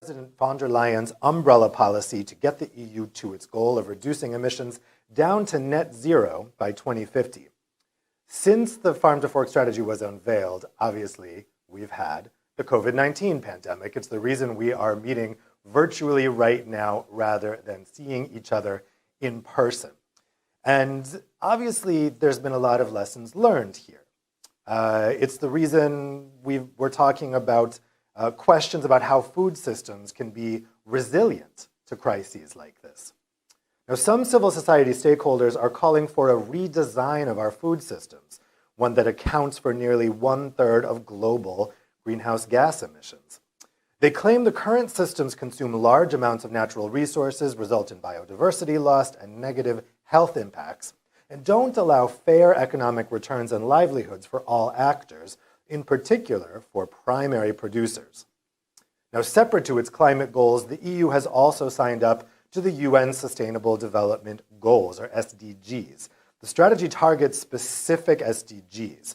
President von der Leyen's umbrella policy to get the EU to its goal of reducing emissions down to net zero by 2050. Since the Farm to Fork strategy was unveiled, obviously, we've had the COVID-19 pandemic. It's the reason we are meeting virtually right now rather than seeing each other in person. And obviously, there's been a lot of lessons learned here. It's the reason we're talking about questions about how food systems can be resilient to crises like this. Now, some civil society stakeholders are calling for a redesign of our food systems, one that accounts for nearly 1/3 of global greenhouse gas emissions. They claim the current systems consume large amounts of natural resources, result in biodiversity loss and negative health impacts, and don't allow fair economic returns and livelihoods for all actors, in particular for primary producers. Now, separate to its climate goals, the EU has also signed up to the UN Sustainable Development Goals, or SDGs. The strategy targets specific SDGs,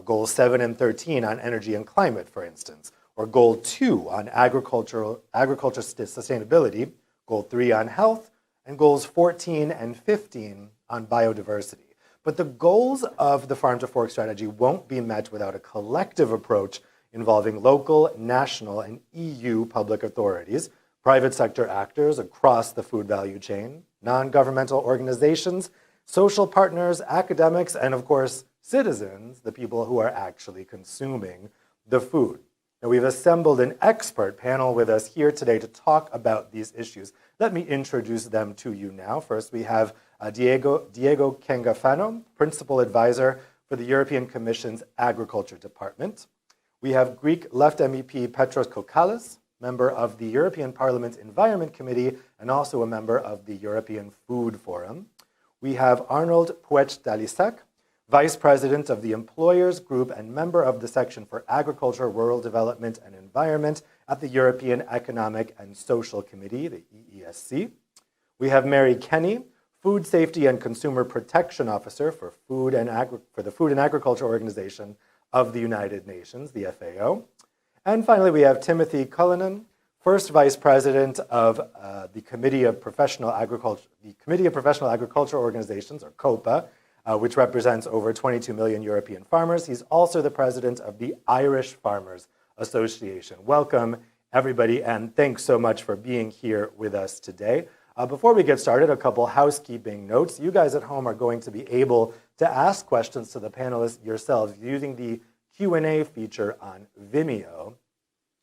Goals 7 and 13 on energy and climate, for instance, or Goal 2 on agriculture sustainability, Goal 3 on health, and Goals 14 and 15 on biodiversity. But the goals of the Farm to Fork strategy won't be met without a collective approach involving local, national, and EU public authorities, private sector actors across the food value chain, non-governmental organizations, social partners, academics, and of course, citizens, the people who are actually consuming the food. Now, we've assembled an expert panel with us here today to talk about these issues. Let me introduce them to you now. First, we have Diego Cangafano, Principal Advisor for the European Commission's Agriculture Department. We have Greek Left MEP Petros Kokkalis, member of the European Parliament's Environment Committee and also a member of the European Food Forum. We have Arnold Puech-Dalisac, Vice President of the Employers Group and member of the Section for Agriculture, Rural Development and Environment at the European Economic and Social Committee, the EESC. We have Mary Kenny, Food Safety and Consumer Protection Officer for the Food and Agriculture Organization of the United Nations, the FAO. And finally, we have Timothy Cullinan, First Vice President of the Committee of Professional Agriculture Organizations, or COPA, which represents over 22 million European farmers. He's also the president of the Irish Farmers Association. Welcome, everybody, and thanks so much for being here with us today. Before we get started, a couple housekeeping notes. You guys at home are going to be able to ask questions to the panelists yourselves using the Q&A feature on Vimeo.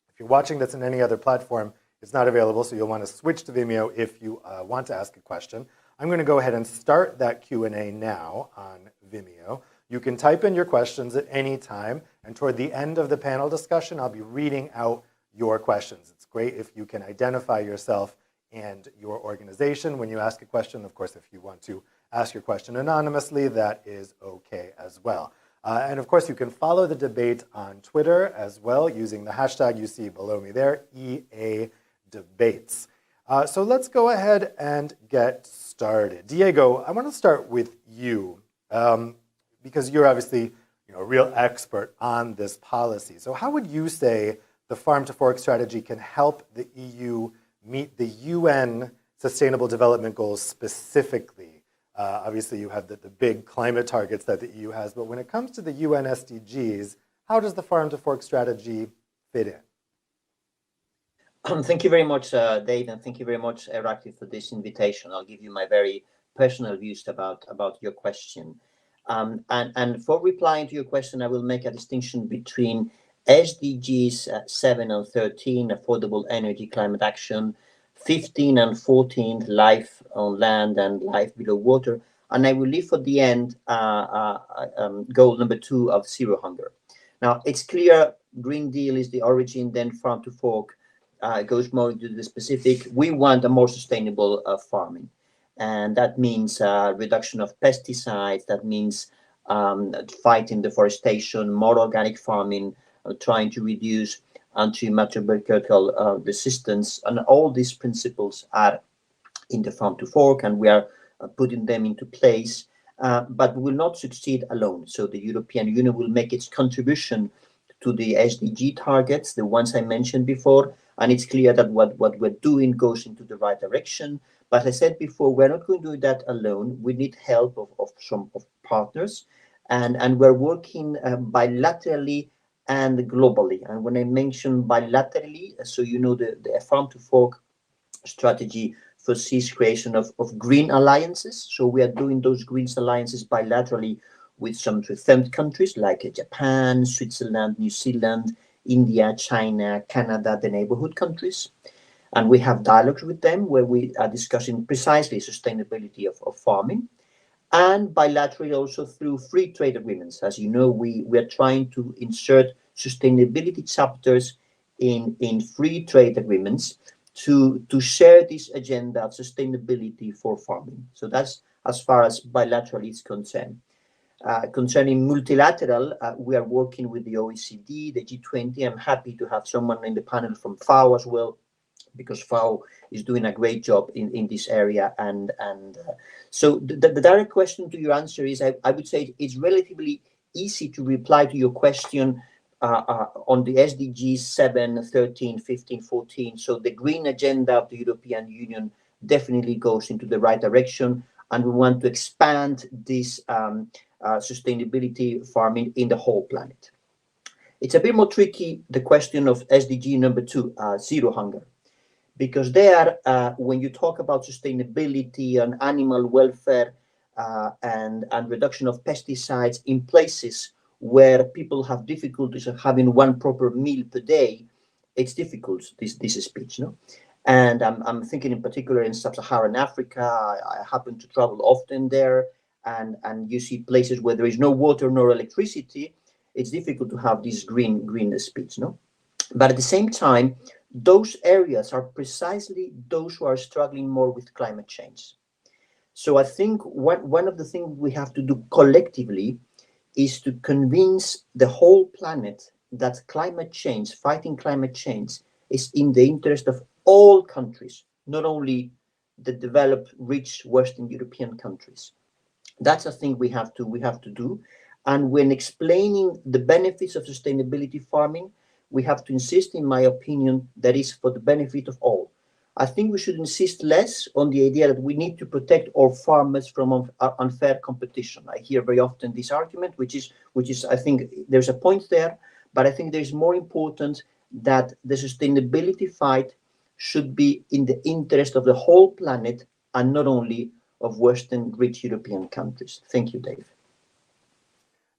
If you're watching this in any other platform, it's not available, so you'll want to switch to Vimeo if you want to ask a question. I'm going to go ahead and start that Q&A now on Vimeo. You can type in your questions at any time, and toward the end of the panel discussion, I'll be reading out your questions. It's great if you can identify yourself and your organization when you ask a question. Of course, if you want to ask your question anonymously, that is okay as well. And of course, you can follow the debate on Twitter as well using the hashtag you see below me there, EA Debates. So let's go ahead and get started. Diego, I want to start with you because you're obviously a real expert on this policy. So how would you say the Farm to Fork strategy can help the EU meet the UN Sustainable Development Goals specifically? Obviously, you have the big climate targets that the EU has, but when it comes to the UN SDGs, how does the Farm to Fork strategy fit in? Thank you very much, Dave, and thank you very much, Irakli, for this invitation. I'll give you my very personal views about your question. And for replying to your question, I will make a distinction between SDGs 7 and 13, affordable energy, climate action, 15 and 14, life on land and life below water, and I will leave for the end goal number 2 of zero hunger. Now, it's clear Green Deal is the origin, then Farm to Fork goes more into the specific. We want a more sustainable farming, and that means reduction of pesticides, that means fighting deforestation, more organic farming, trying to reduce antimicrobial resistance, and all these principles are in the Farm to Fork, and we are putting them into place, but we will not succeed alone. So the European Union will make its contribution to the SDG targets, the ones I mentioned before, And it's clear that what we're doing goes into the right direction. But as I said before, we're not going to do that alone. We need help of some partners, and we're working bilaterally and globally. And when I mention bilaterally, so you know, the farm to fork strategy foresees creation of green alliances. So we are doing those green alliances bilaterally with some third countries like Japan, Switzerland, New Zealand, India, China, Canada, the neighborhood countries. And we have dialogues with them where we are discussing precisely sustainability of farming, and bilaterally also through free trade agreements. As you know, we are trying to insert sustainability chapters in free trade agreements to share this agenda of sustainability for farming. So that's as far as bilateral is concerned. Concerning multilateral, we are working with the OECD, the G20. I'm happy to have someone in the panel from FAO as well, because FAO is doing a great job in this area. So the direct question to your answer is, I would say it's relatively easy to reply to your question on the SDGs 7, 13, 15, 14. So the green agenda of the European Union definitely goes into the right direction, and we want to expand this sustainability farming in the whole planet. It's a bit more tricky, the question of SDG number 2, zero hunger. Because there, when you talk about sustainability and animal welfare and reduction of pesticides in places where people have difficulties of having one proper meal per day, it's difficult, this speech, no? And I'm thinking in particular in sub-Saharan Africa. I happen to travel often there, and you see places where there is no water nor electricity. It's difficult to have this green speech, no? But at the same time, those areas are precisely those who are struggling more with climate change. So I think one of the things we have to do collectively is to convince the whole planet that climate change, fighting climate change, is in the interest of all countries, not only the developed, rich Western European countries. That's a thing we have to do. And when explaining the benefits of sustainability farming, we have to insist, in my opinion, that is for the benefit of all. I think we should insist less on the idea that we need to protect our farmers from unfair competition. I hear very often this argument, which is, I think there's a point there, but I think there's more important that the sustainability fight should be in the interest of the whole planet and not only of Western rich European countries. Thank you, Dave.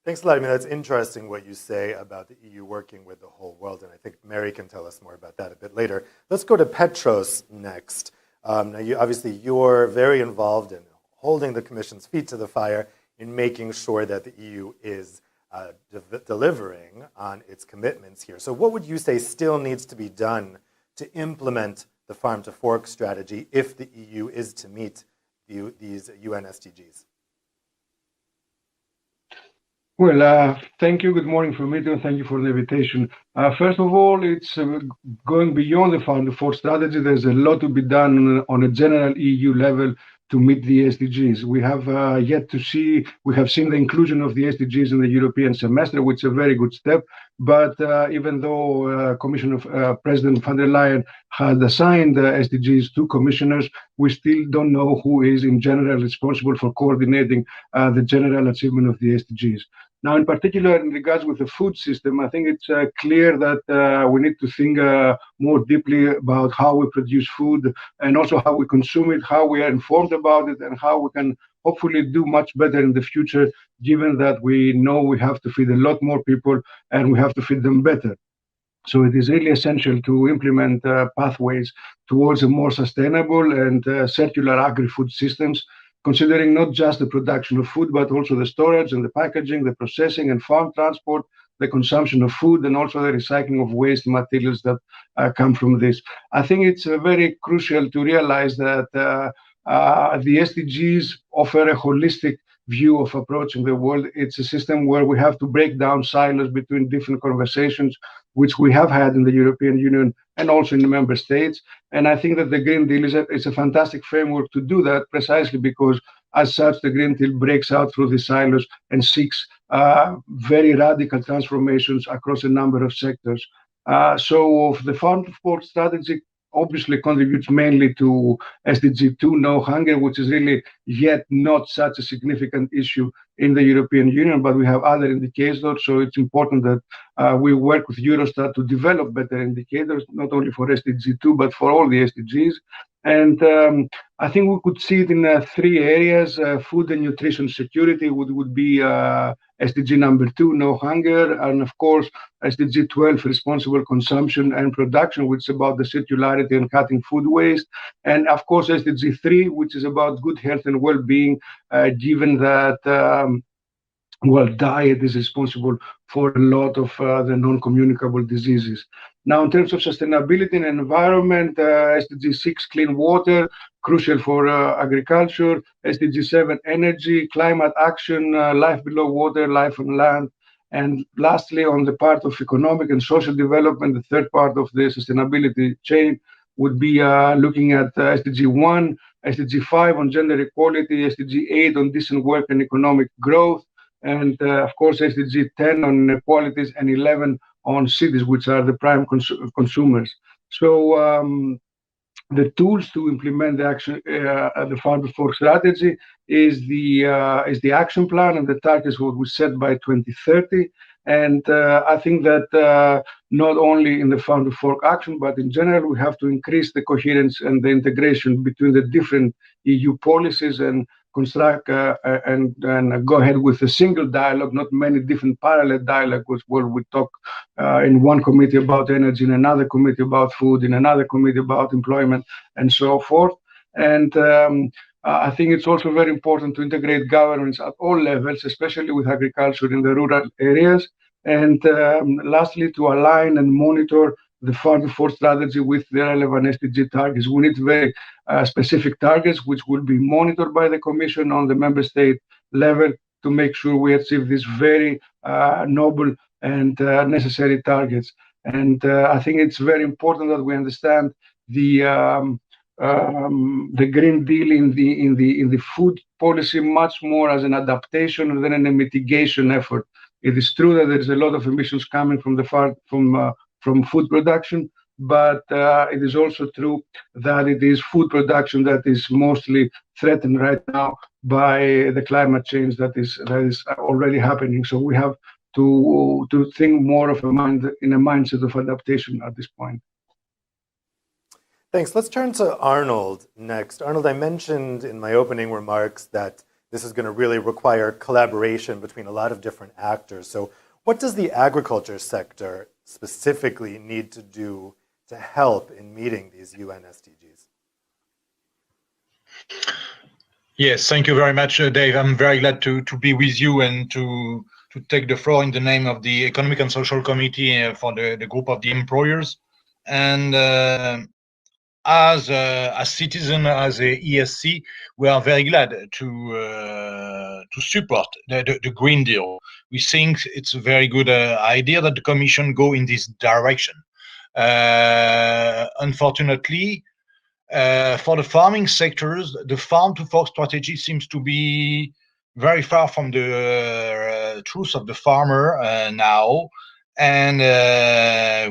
Thanks a lot. I mean, that's interesting what you say about the EU working with the whole world, and I think Mary can tell us more about that a bit later. Let's go to Petros next. Now, you're very involved in holding the Commission's feet to the fire in making sure that the EU is delivering on its commitments here. So what would you say still needs to be done to implement the Farm to Fork strategy if the EU is to meet these UN SDGs? Well, thank you. Good morning from me, and thank you for the invitation. First of all, it's going beyond the Farm to Fork strategy. There's a lot to be done on a general EU level to meet the SDGs. We have yet to see, we have seen the inclusion of the SDGs in the European semester, which is a very good step. But even though President von der Leyen had assigned SDGs to commissioners, we still don't know who is in general responsible for coordinating the general achievement of the SDGs. Now, in particular, in regards with the food system, I think it's clear that we need to think more deeply about how we produce food and also how we consume it, how we are informed about it, and how we can hopefully do much better in the future, given that we know we have to feed a lot more people and we have to feed them better. So it is really essential to implement pathways towards a more sustainable and circular agri-food systems, considering not just the production of food, but also the storage and the packaging, the processing and farm transport, the consumption of food, and also the recycling of waste materials that come from this. I think it's very crucial to realize that the SDGs offer a holistic view of approaching the world. It's a system where we have to break down silos between different conversations, which we have had in the European Union and also in the member states. And I think that the Green Deal is a fantastic framework to do that, precisely because as such, the Green Deal breaks out through the silos and seeks very radical transformations across a number of sectors. So the Farm to Fork strategy obviously contributes mainly to SDG 2, no hunger, which is really yet not such a significant issue in the European Union, but we have other indicators. So it's important that we work with Eurostat to develop better indicators, not only for SDG 2, but for all the SDGs. And I think we could see it in three areas. Food and nutrition security would be SDG number 2, no hunger, and of course SDG 12, responsible consumption and production, which is about the circularity and cutting food waste, and of course SDG 3, which is about good health and well-being, given that diet is responsible for a lot of the non-communicable diseases. Now, in terms of sustainability and environment, SDG 6, clean water, crucial for agriculture, SDG 7, energy, climate action, life below water, life on land, and lastly, on the part of economic and social development, the third part of the sustainability chain would be looking at SDG 1, SDG 5 on gender equality, SDG 8 on decent work and economic growth, and of course SDG 10 on inequalities, and 11 on cities, which are the prime consumers. So the tools to implement the action, the Farm to Fork strategy is the action plan, and the targets what we set by 2030. And I think that not only in the Farm to Fork action, but in general, we have to increase the coherence and the integration between the different EU policies and construct and go ahead with a single dialogue, not many different parallel dialogues where we talk in one committee about energy, in another committee about food, in another committee about employment, and so forth. And I think it's also very important to integrate governance at all levels, especially with agriculture in the rural areas. And lastly, to align and monitor the Farm to Fork strategy with the relevant SDG targets. We need very specific targets, which will be monitored by the Commission on the member state level to make sure we achieve these very noble and necessary targets. And I think it's very important that we understand the Green Deal in the food policy much more as an adaptation than a mitigation effort. It is true that there is a lot of emissions coming from food production, but it is also true that it is food production that is mostly threatened right now by the climate change that is already happening. So we have to think more in a mindset of adaptation at this point. Thanks. Let's turn to Arnold next. Arnold, I mentioned in my opening remarks that this is going to really require collaboration between a lot of different actors. So what does the agriculture sector specifically need to do to help in meeting these UN SDGs? Yes, thank you very much, Dave. I'm very glad to be with you and to take the floor in the name of the Economic and Social Committee for the group of the employers. And as citizen, as a ESC, we are very glad to support the Green Deal. We think it's a very good idea that the Commission go in this direction. Unfortunately, for the farming sectors, the Farm to Fork strategy seems to be very far from the truth of the farmer now. And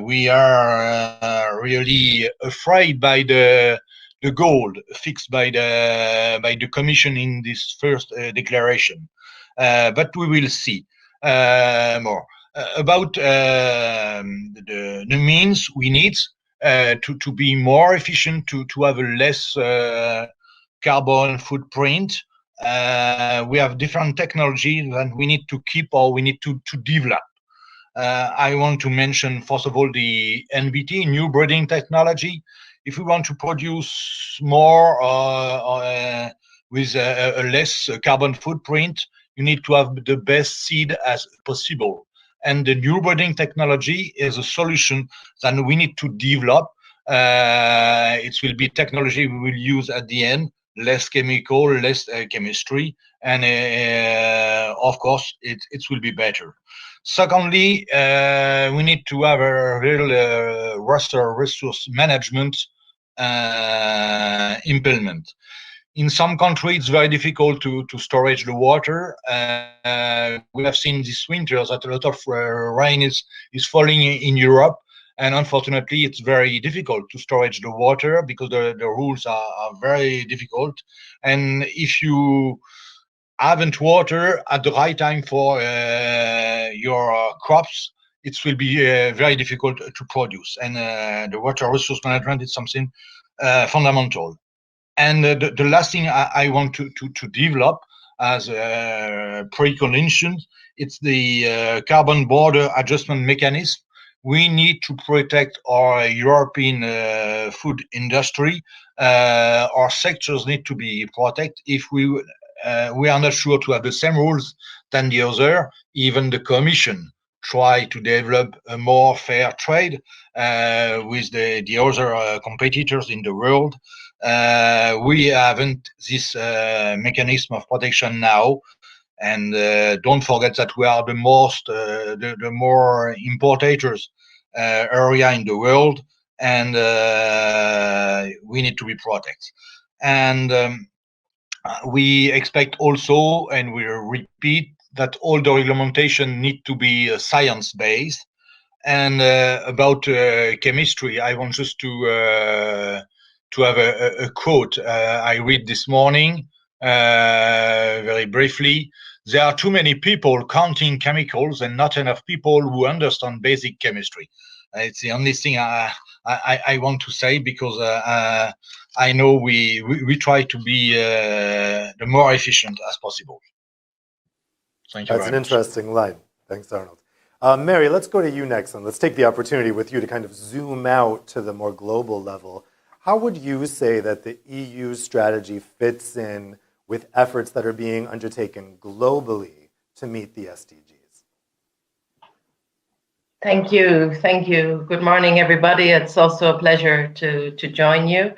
we are really afraid by the goal fixed by the Commission in this first declaration. But we will see more about the means we need to be more efficient, to have a less carbon footprint. We have different technologies that we need to keep or we need to develop. I want to mention, first of all, the NBT, new breeding technology. If we want to produce more with a less carbon footprint, you need to have the best seed as possible. And the new breeding technology is a solution that we need to develop. It will be technology we will use at the end, less chemical, less chemistry, and of course, it will be better. Secondly, we need to have a real resource management implement. In some countries, it's very difficult to storage the water. We have seen this winter that a lot of rain is falling in Europe, And unfortunately, it's very difficult to storage the water because the rules are very difficult. And if you haven't water at the right time for your crops, it will be very difficult to produce. And the water resource management is something fundamental. And the last thing I want to develop as a precondition, it's the carbon border adjustment mechanism. We need to protect our European food industry. Our sectors need to be protected. If we are not sure to have the same rules than the other, even the Commission try to develop a more fair trade with the other competitors in the world. We haven't this mechanism of protection now, and don't forget that we are the most, the more importators area in the world, and we need to be protected. And we expect also, and we repeat, that all the regulation need to be science-based. And about chemistry, I want just to have a quote I read this morning, very briefly. There are too many people counting chemicals and not enough people who understand basic chemistry. It's the only thing I want to say, because I know we try to be the more efficient as possible. Thank you very much. That's an interesting line. Thanks, Arnold. Mary, let's go to you next, and let's take the opportunity with you to kind of zoom out to the more global level. How would you say that the EU strategy fits in with efforts that are being undertaken globally to meet the SDGs? Thank you. Thank you. Good morning, everybody. It's also a pleasure to join you.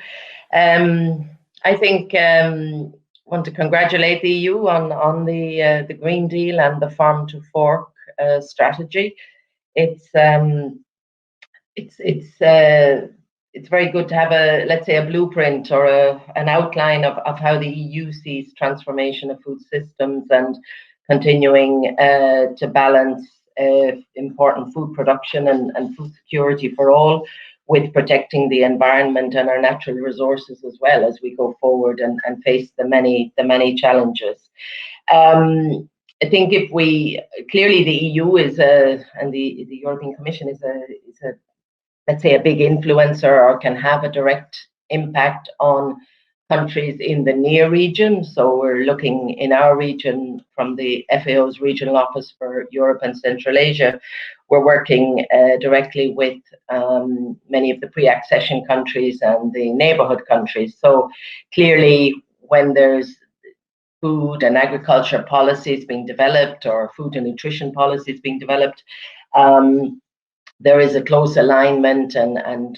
I think want to congratulate the EU on the Green Deal and the Farm to Fork strategy. It's very good to have let's say a blueprint or an outline of how the EU sees transformation of food systems and continuing to balance important food production and food security for all, with protecting the environment and our natural resources as well as we go forward and face the many challenges. I think if we clearly the EU is and the European Commission is a let's say a big influencer, or can have a direct impact on countries in the near region. So we're looking in our region from the FAO's Regional Office for Europe and Central Asia. We're working directly with many of the pre-accession countries and the neighborhood countries. So clearly when there's food and agriculture policies being developed, or food and nutrition policies being developed, there is a close alignment and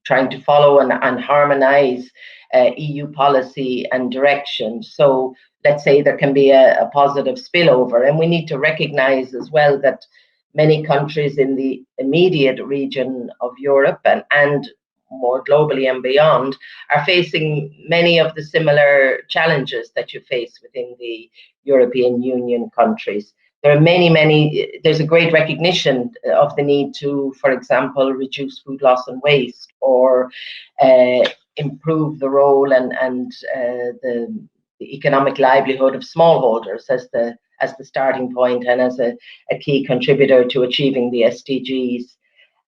trying to follow and harmonize EU policy and direction. So let's say there can be a positive spillover. And we need to recognize as well that many countries in the immediate region of Europe and more globally and beyond are facing many of the similar challenges that you face within the European Union countries. There are there's a great recognition of the need to, for example, reduce food loss and waste, or improve the role and the economic livelihood of smallholders as the starting point and as a key contributor to achieving the SDGs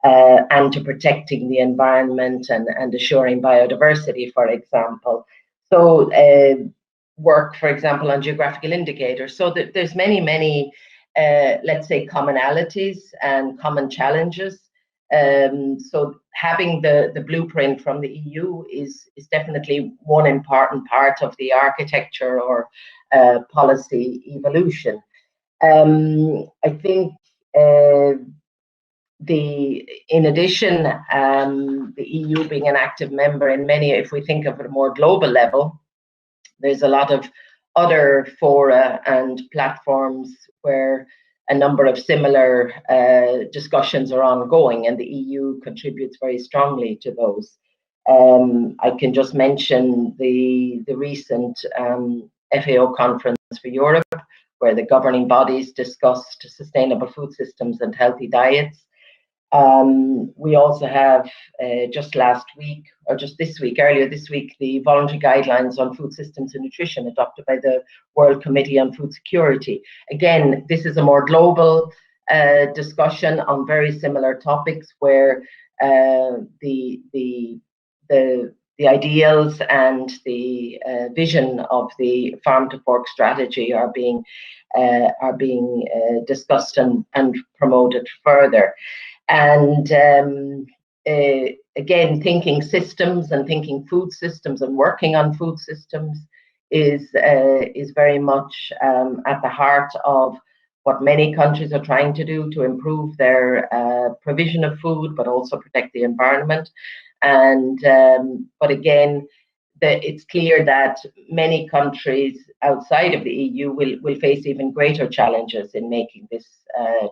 and to protecting the environment and assuring biodiversity, for example. So work, for example, on geographical indicators. So that there's many, let's say, commonalities and common challenges. So having the blueprint from the EU is definitely one important part of the architecture or policy evolution. I think in addition, the EU being an active member in many, if we think of it at a more global level, there's a lot of other fora and platforms where a number of similar discussions are ongoing, and the EU contributes very strongly to those. I can just mention the recent FAO conference for Europe, where the governing bodies discussed sustainable food systems and healthy diets. We also have just last week, or just this week, earlier this week, the voluntary guidelines on food systems and nutrition adopted by the World Committee on Food Security. Again, this is a more global discussion on very similar topics, where the ideals and the vision of the farm to fork strategy are being discussed and promoted further. And again, thinking systems and thinking food systems and working on food systems is very much at the heart of what many countries are trying to do to improve their provision of food, but also protect the environment. And but again, it's clear that many countries outside of the EU will face even greater challenges in making this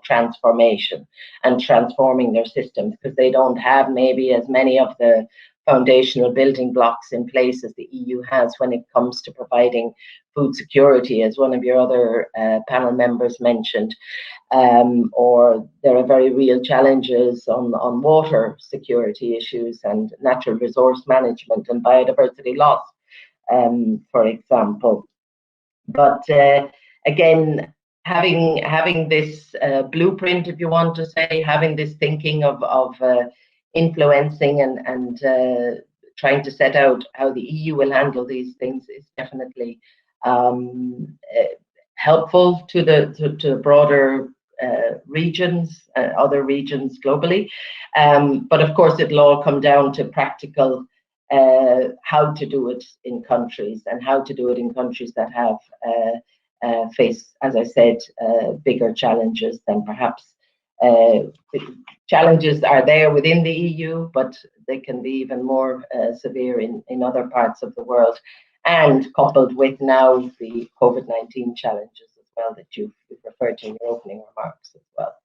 transformation and transforming their systems, because they don't have maybe as many of the foundational building blocks in place as the EU has when it comes to providing food security, as one of your other panel members mentioned. Or there are very real challenges on water security issues and natural resource management and biodiversity loss, for example. But again, having this blueprint, if you want to say, having this thinking of influencing and trying to set out how the EU will handle these things is definitely helpful to the broader regions, other regions globally. But of course, it'll all come down to practical how to do it in countries, and how to do it in countries that have face, as I said, bigger challenges than perhaps. Challenges are there within the EU, but they can be even more severe in other parts of the world, and coupled with now the COVID-19 challenges as well that you've referred to in your opening remarks as well.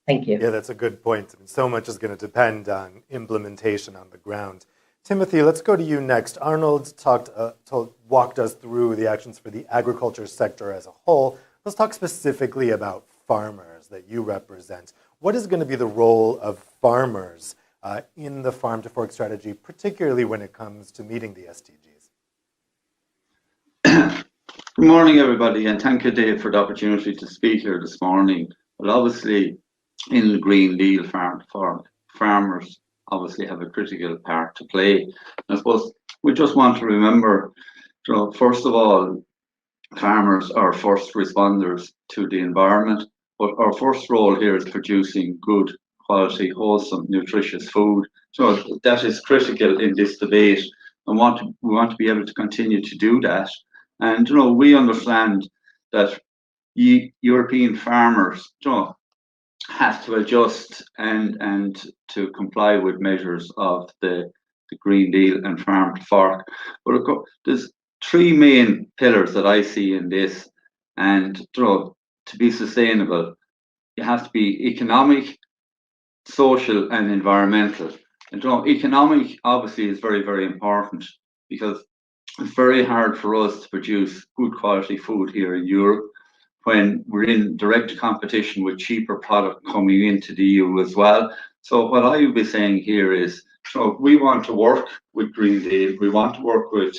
Thank you. Yeah, that's a good point. I mean, so much is going to depend on implementation on the ground. Timothy, let's go to you next. Arnold walked us through the actions for the agriculture sector as a whole. Let's talk specifically about farmers that you represent. What is going to be the role of farmers in the farm to fork strategy, particularly when it comes to meeting the SDGs? Good morning, everybody, and thank you, Dave, for the opportunity to speak here this morning. But obviously, in the Green Deal, farmers obviously have a critical part to play. I suppose we just want to remember, first of all, farmers are first responders to the environment, but our first role here is producing good quality, wholesome, nutritious food. So that is critical in this debate, and we want to be able to continue to do that. And we understand that European farmers have to adjust and to comply with measures of the Green Deal and farm to fork. But of course, there's three main pillars that I see in this. And to be sustainable, you have to be economic, social, and environmental. And economic obviously is very, very important, because it's very hard for us to produce good quality food here in Europe when we're in direct competition with cheaper product coming into the EU as well. So what I would be saying here is, we want to work with Green Deal, we want to work with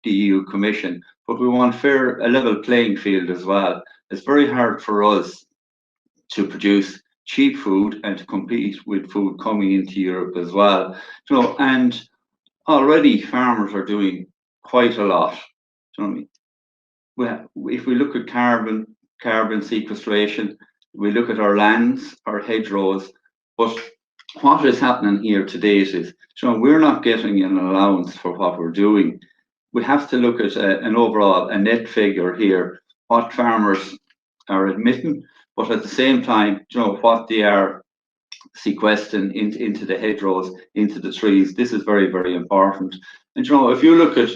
the EU Commission, but we want a level playing field as well. It's very hard for us to produce cheap food and to compete with food coming into Europe as well. And already farmers are doing quite a lot. If we look at carbon sequestration, we look at our lands, our hedgerows, but what is happening here to date is, we're not getting an allowance for what we're doing. We have to look at a net figure here, what farmers are admitting, but at the same time, what they are sequestering into the hedgerows, into the trees. This is very, very important. And if you look at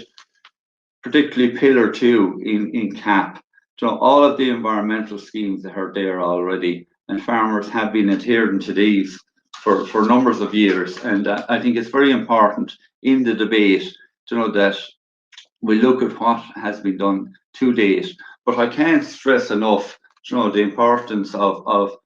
particularly Pillar 2 in CAP, all of the environmental schemes that are there already, and farmers have been adhering to these for numbers of years. And I think it's very important in the debate that we look at what has been done to date. But I can't stress enough the importance of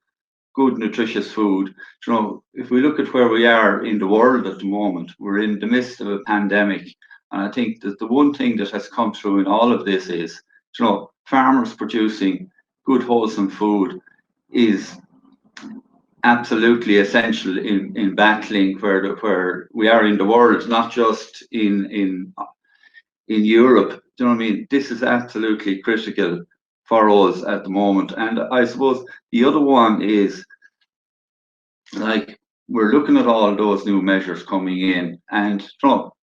good, nutritious food. You know, if we look at where we are in the world at the moment, we're in the midst of a pandemic. And I think that the one thing that has come through in all of this is, you know, farmers producing good, wholesome food is absolutely essential in battling where we are in the world, not just in Europe. Do you know what I mean? This is absolutely critical for us at the moment. And I suppose the other one is, like, we're looking at all those new measures coming in, and you know,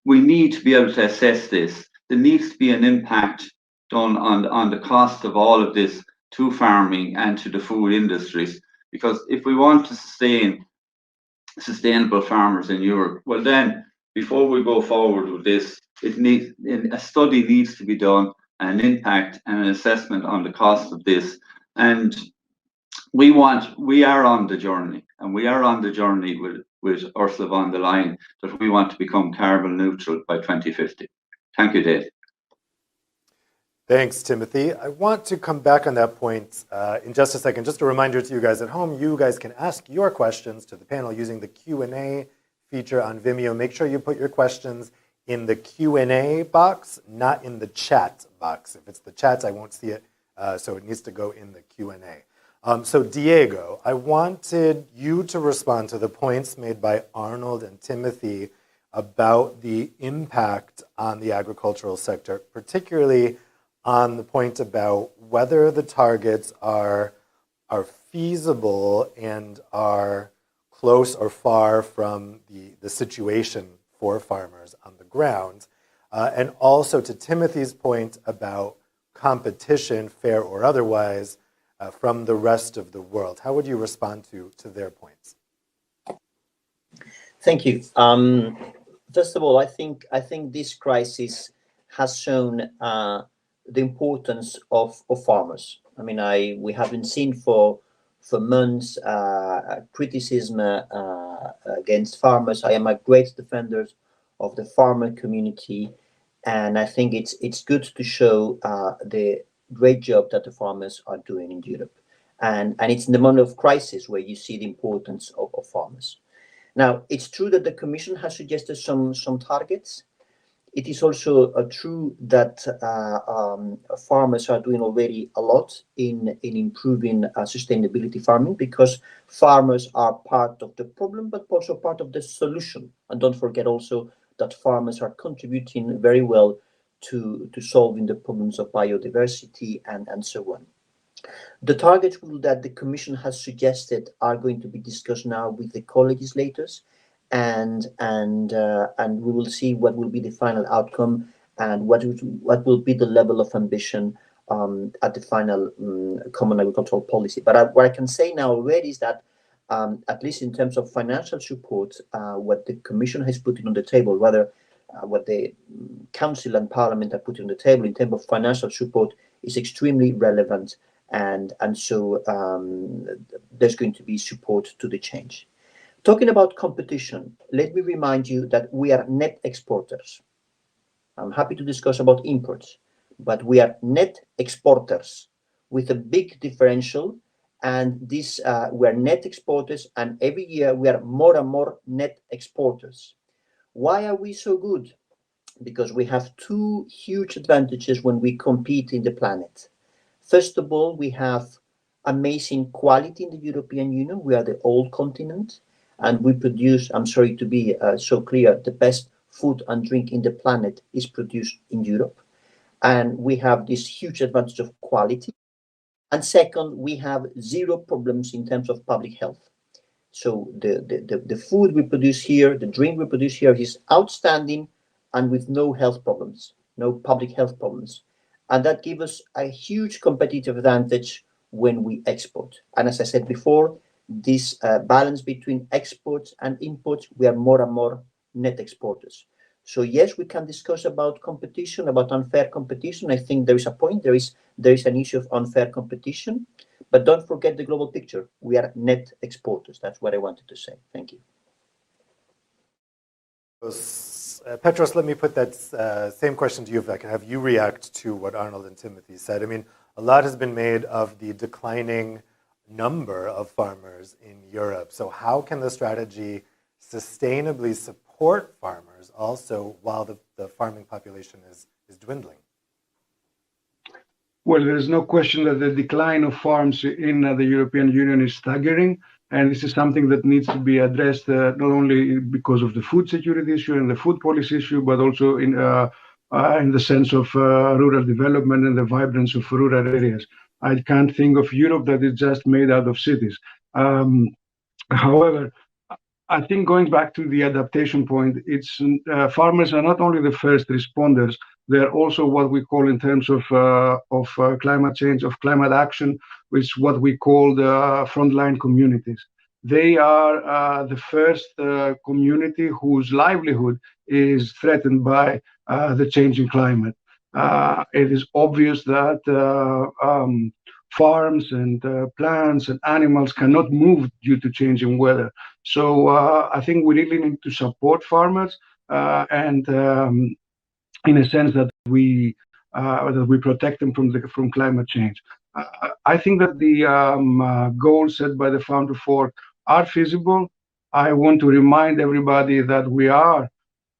we need to be able to assess this. There needs to be an impact done on the cost of all of this to farming and to the food industries. Because if we want to sustain sustainable farmers in Europe, well then, before we go forward with this, a study needs to be done, an impact and an assessment on the cost of this. And we are on the journey, and we are on the journey with Ursula von der Leyen, that we want to become carbon neutral by 2050. Thank you, Dave. Thanks, Timothy. I want to come back on that point in just a second. Just a reminder to you guys at home, you guys can ask your questions to the panel using the Q&A feature on Vimeo. Make sure you put your questions in the Q&A box, not in the chat box. If it's the chat, I won't see it, so it needs to go in the Q&A. So Diego, I wanted you to respond to the points made by Arnold and Timothy about the impact on the agricultural sector, particularly on the point about whether the targets are feasible and are close or far from the situation for farmers on the ground. And also to Timothy's point about competition, fair or otherwise, from the rest of the world. How would you respond to their points? Thank you. First of all, I think this crisis has shown the importance of farmers. I mean, we have been seeing for months criticism against farmers. I am a great defender of the farmer community, and I think it's good to show the great job that the farmers are doing in Europe. And it's in the moment of crisis where you see the importance of farmers. Now, it's true that the Commission has suggested some targets. It is also true that farmers are doing already a lot in improving sustainability farming, because farmers are part of the problem, but also part of the solution. And don't forget also that farmers are contributing very well to solving the problems of biodiversity and so on. The targets that the Commission has suggested are going to be discussed now with the co-legislators, and we will see what will be the final outcome and what will be the level of ambition at the final common agricultural policy. But what I can say now already is that at least in terms of financial support, what the Commission has put on the table, rather what the Council and Parliament are putting on the table in terms of financial support, is extremely relevant, and so there's going to be support to the change. Talking about competition, let me remind you that we are net exporters. I'm happy to discuss about imports, but we are net exporters with a big differential, and this we're net exporters, and every year we are more and more net exporters. Why are we so good? Because we have two huge advantages when we compete in the planet. First of all, we have amazing quality in the European Union. We are the old continent, and we produce, I'm sorry to be so clear, the best food and drink in the planet is produced in Europe. And we have this huge advantage of quality. And second, we have zero problems in terms of public health. So the food we produce here, the drink we produce here is outstanding and with no health problems, no public health problems. And that gives us a huge competitive advantage when we export. And as I said before, this balance between exports and imports, we are more and more net exporters. So yes, we can discuss about competition, about unfair competition. I think there is a point, there is an issue of unfair competition, but don't forget the global picture. We are net exporters. That's what I wanted to say. Thank you. Petros, let me put that same question to you, if I can have you react to what Arnold and Timothy said. I mean, a lot has been made of the declining number of farmers in Europe. So how can the strategy sustainably support farmers also while the farming population is dwindling? Well, there's no question that the decline of farms in the European Union is staggering. And this is something that needs to be addressed not only because of the food security issue and the food policy issue, but also in the sense of rural development and the vibrance of rural areas. I can't think of Europe that is just made out of cities. However, I think going back to the adaptation point, it's farmers are not only the first responders, they're also what we call in terms of climate change, of climate action, which is what we call the frontline communities. They are the first community whose livelihood is threatened by the changing climate. It is obvious that farms and plants and animals cannot move due to changing weather. So I think we really need to support farmers and in a sense that we protect them from climate change. I think that the goals set by the Farm to Fork are feasible. I want to remind everybody that we are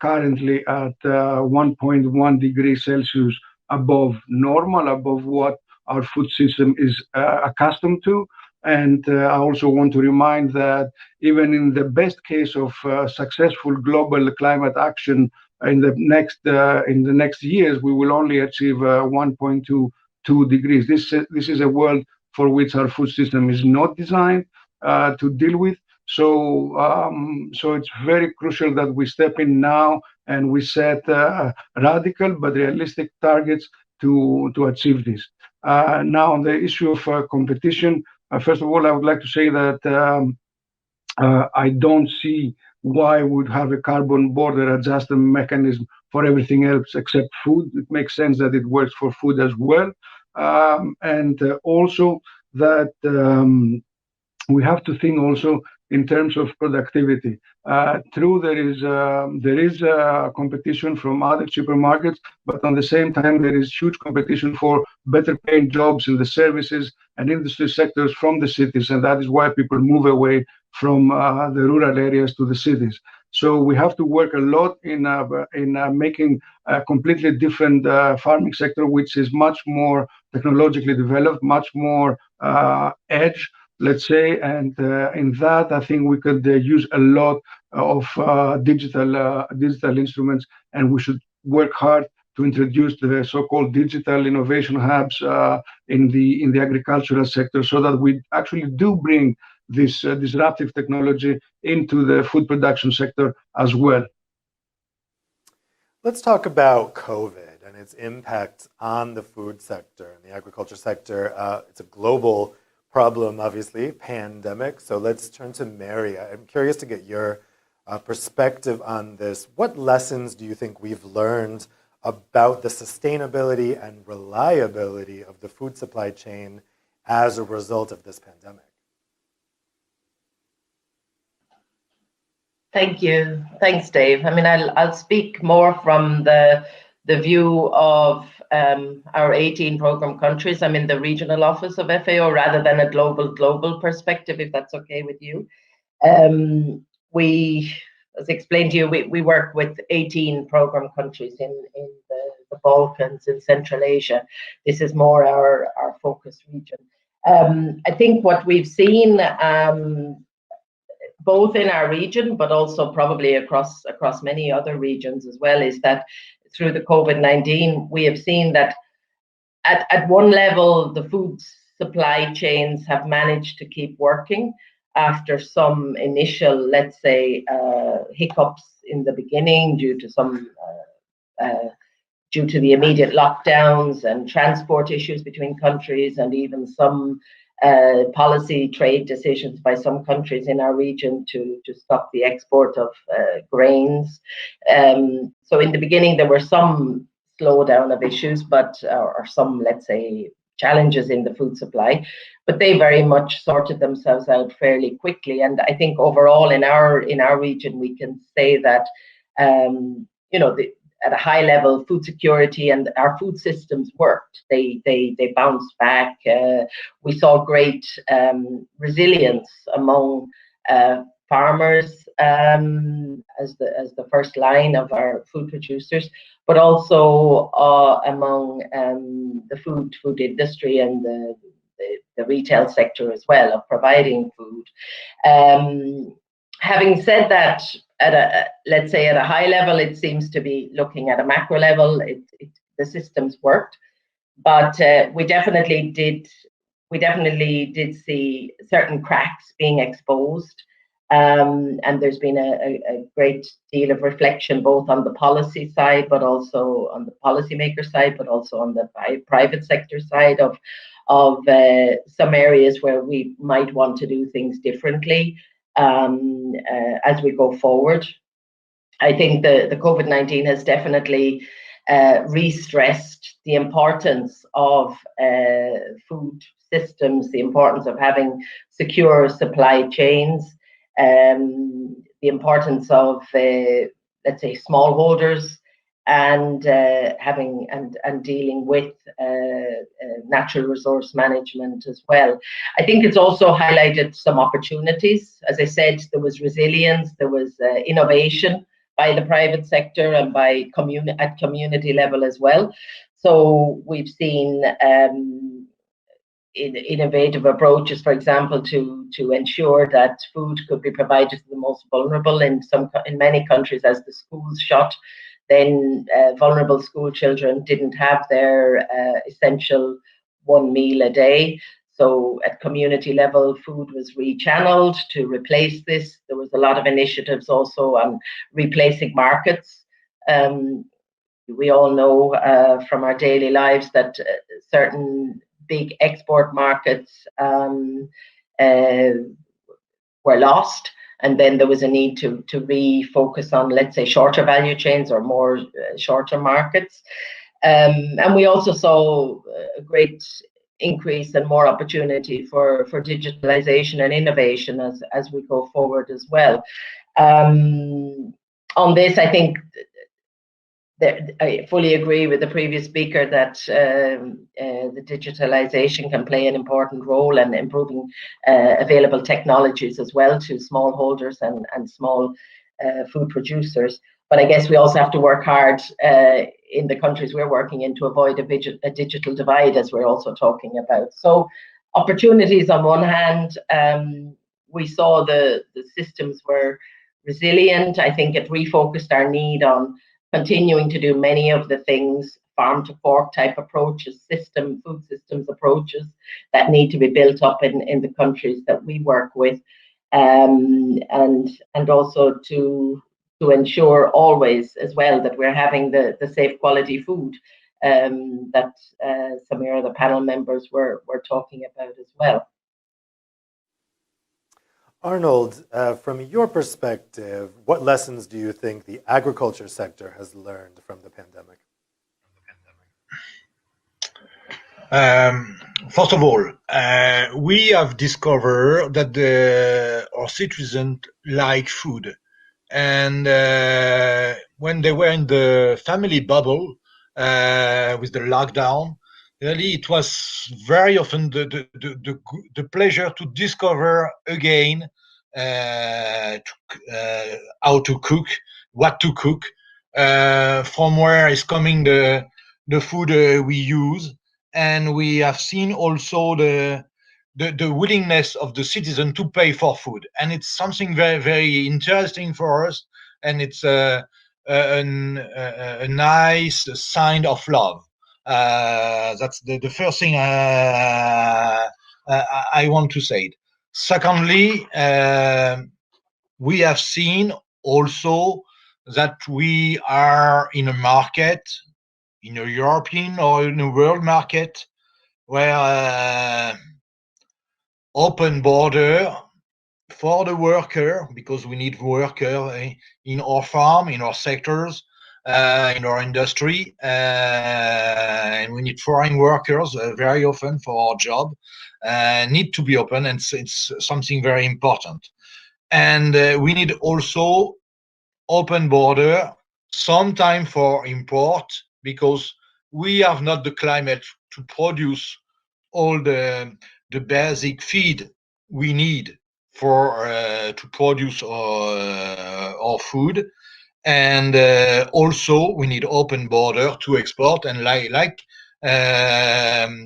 currently at 1.1 degrees Celsius above normal, above what our food system is accustomed to. And I also want to remind that even in the best case of successful global climate action in the next years, we will only achieve 1.22 degrees. This is a world for which our food system is not designed to deal with. So it's very crucial that we step in now and we set radical but realistic targets to achieve this. Now, on the issue of competition, first of all, I would like to say that I don't see why we would have a carbon border adjustment mechanism for everything else except food. It makes sense that it works for food as well. And also that we have to think also in terms of productivity. True, there is competition from other cheaper markets, but on the same time, there is huge competition for better paying jobs in the services and industry sectors from the cities, and that is why people move away from the rural areas to the cities. So we have to work a lot in making a completely different farming sector, which is much more technologically developed, much more edge, let's say, and in that I think we could use a lot of digital instruments, and we should work hard to introduce the so-called digital innovation hubs in the agricultural sector, so that we actually do bring this disruptive technology into the food production sector as well. Let's talk about COVID and its impact on the food sector and the agriculture sector. It's a global problem, obviously, pandemic. So let's turn to Mary. I'm curious to get your perspective on this. What lessons do you think we've learned about the sustainability and reliability of the food supply chain as a result of this pandemic? Thank you. Thanks, Dave. I mean, I'll speak more from the view of our 18 program countries. I'm in the regional office of FAO rather than a global perspective, if that's okay with you. We, as explained to you, we work with 18 program countries in the Balkans, in Central Asia. This is more our focus region. I think what we've seen, both in our region, but also probably across many other regions as well, is that through the COVID-19, we have seen that at one level, the food supply chains have managed to keep working after some initial, let's say, hiccups in the beginning due to the immediate lockdowns and transport issues between countries, and even some policy trade decisions by some countries in our region to stop the export of grains. So in the beginning, there were some slowdown of issues, or some, let's say, challenges in the food supply, but they very much sorted themselves out fairly quickly. And I think overall in our region, we can say that at a high level, food security and our food systems worked. They bounced back. We saw great resilience among farmers as the first line of our food producers, but also among the food industry and the retail sector as well, of providing food. Having said that, let's say at a high level, it seems to be looking at a macro level. The systems worked, but we definitely did see certain cracks being exposed. And there's been a great deal of reflection both on the policy side, but also on the policymaker side, but also on the private sector side of some areas where we might want to do things differently as we go forward. I think the COVID-19 has definitely re-stressed the importance of food systems, the importance of having secure supply chains, the importance of let's say smallholders, and having and dealing with natural resource management as well. I think it's also highlighted some opportunities. As I said, there was resilience, there was innovation by the private sector and by at community level as well. So we've seen innovative approaches, for example, to ensure that food could be provided to the most vulnerable. In many countries, as the schools shut, then vulnerable school children didn't have their essential one meal a day. So at community level, food was rechanneled to replace this. There was a lot of initiatives also on replacing markets. We all know from our daily lives that certain big export markets were lost. And then there was a need to refocus on, let's say, shorter value chains or more shorter markets. And we also saw a great increase and more opportunity for digitalization and innovation as we go forward as well. On this, I think I fully agree with the previous speaker that the digitalization can play an important role in improving available technologies as well to smallholders and small food producers. But I guess we also have to work hard in the countries we're working in to avoid a digital divide, as we're also talking about. So opportunities on one hand, we saw the systems were resilient. I think it refocused our need on continuing to do many of the things, farm to fork type approaches, food systems approaches that need to be built up in the countries that we work with, and also to ensure always as well that we're having the safe quality food that Samira, the panel members, were talking about as well. Arnold, from your perspective, what lessons do you think the agriculture sector has learned from the pandemic? First of all, we have discovered that our citizens like food. And when they were in the family bubble with the lockdown, really, it was very often the pleasure to discover again how to cook, what to cook, from where is coming the food we use, and we have seen also the willingness of the citizen to pay for food, and it's something very, very interesting for us, and it's a nice sign of love. That's the first thing I want to say. Secondly, we have seen also that we are in a market, in a European or in a world market, where open border for the worker, because we need worker in our farm, in our sectors, in our industry, and we need foreign workers very often for our job, need to be open, and it's something very important. And we need also open border some time for import because we have not the climate to produce all the basic feed we need for to produce our food. And also we need open border to export. And like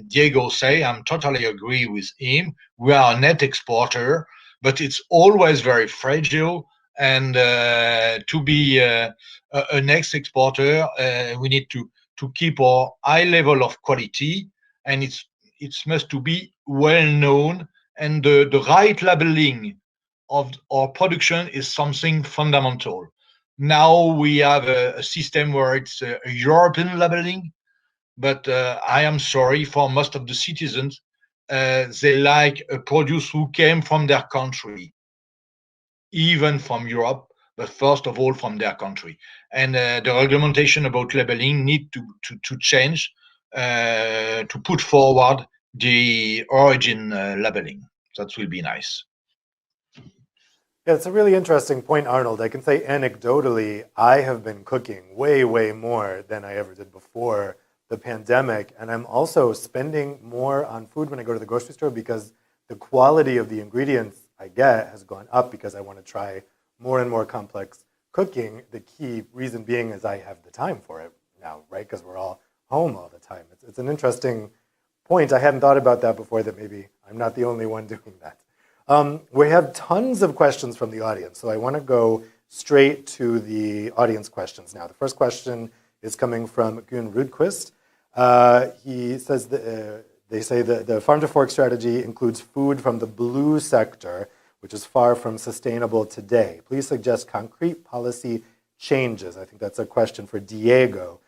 Diego say, I'm totally agree with him. We are a net exporter, but it's always very fragile. And to be a next exporter, we need to keep our high level of quality, and it's must to be well known. And the right labeling of our production is something fundamental. Now we have a system where it's a European labeling, but I am sorry for most of the citizens. They like a produce who came from their country, even from Europe, but first of all from their country. And the regulation about labeling need to change to put forward the origin labeling. That will be nice. Yeah, it's a really interesting point, Arnold. I can say anecdotally, I have been cooking way, way more than I ever did before the pandemic. And I'm also spending more on food when I go to the grocery store because the quality of the ingredients I get has gone up because I want to try more and more complex cooking. The key reason being is I have the time for it now, right? Because we're all home all the time. It's an interesting point. I hadn't thought about that before, that maybe I'm not the only one doing that. We have tons of questions from the audience, so I want to go straight to the audience questions now. The first question is coming from Gun Rudquist. He says they say the farm to fork strategy includes food from the blue sector, which is far from sustainable today. Please suggest concrete policy changes. I think that's a question for Diego.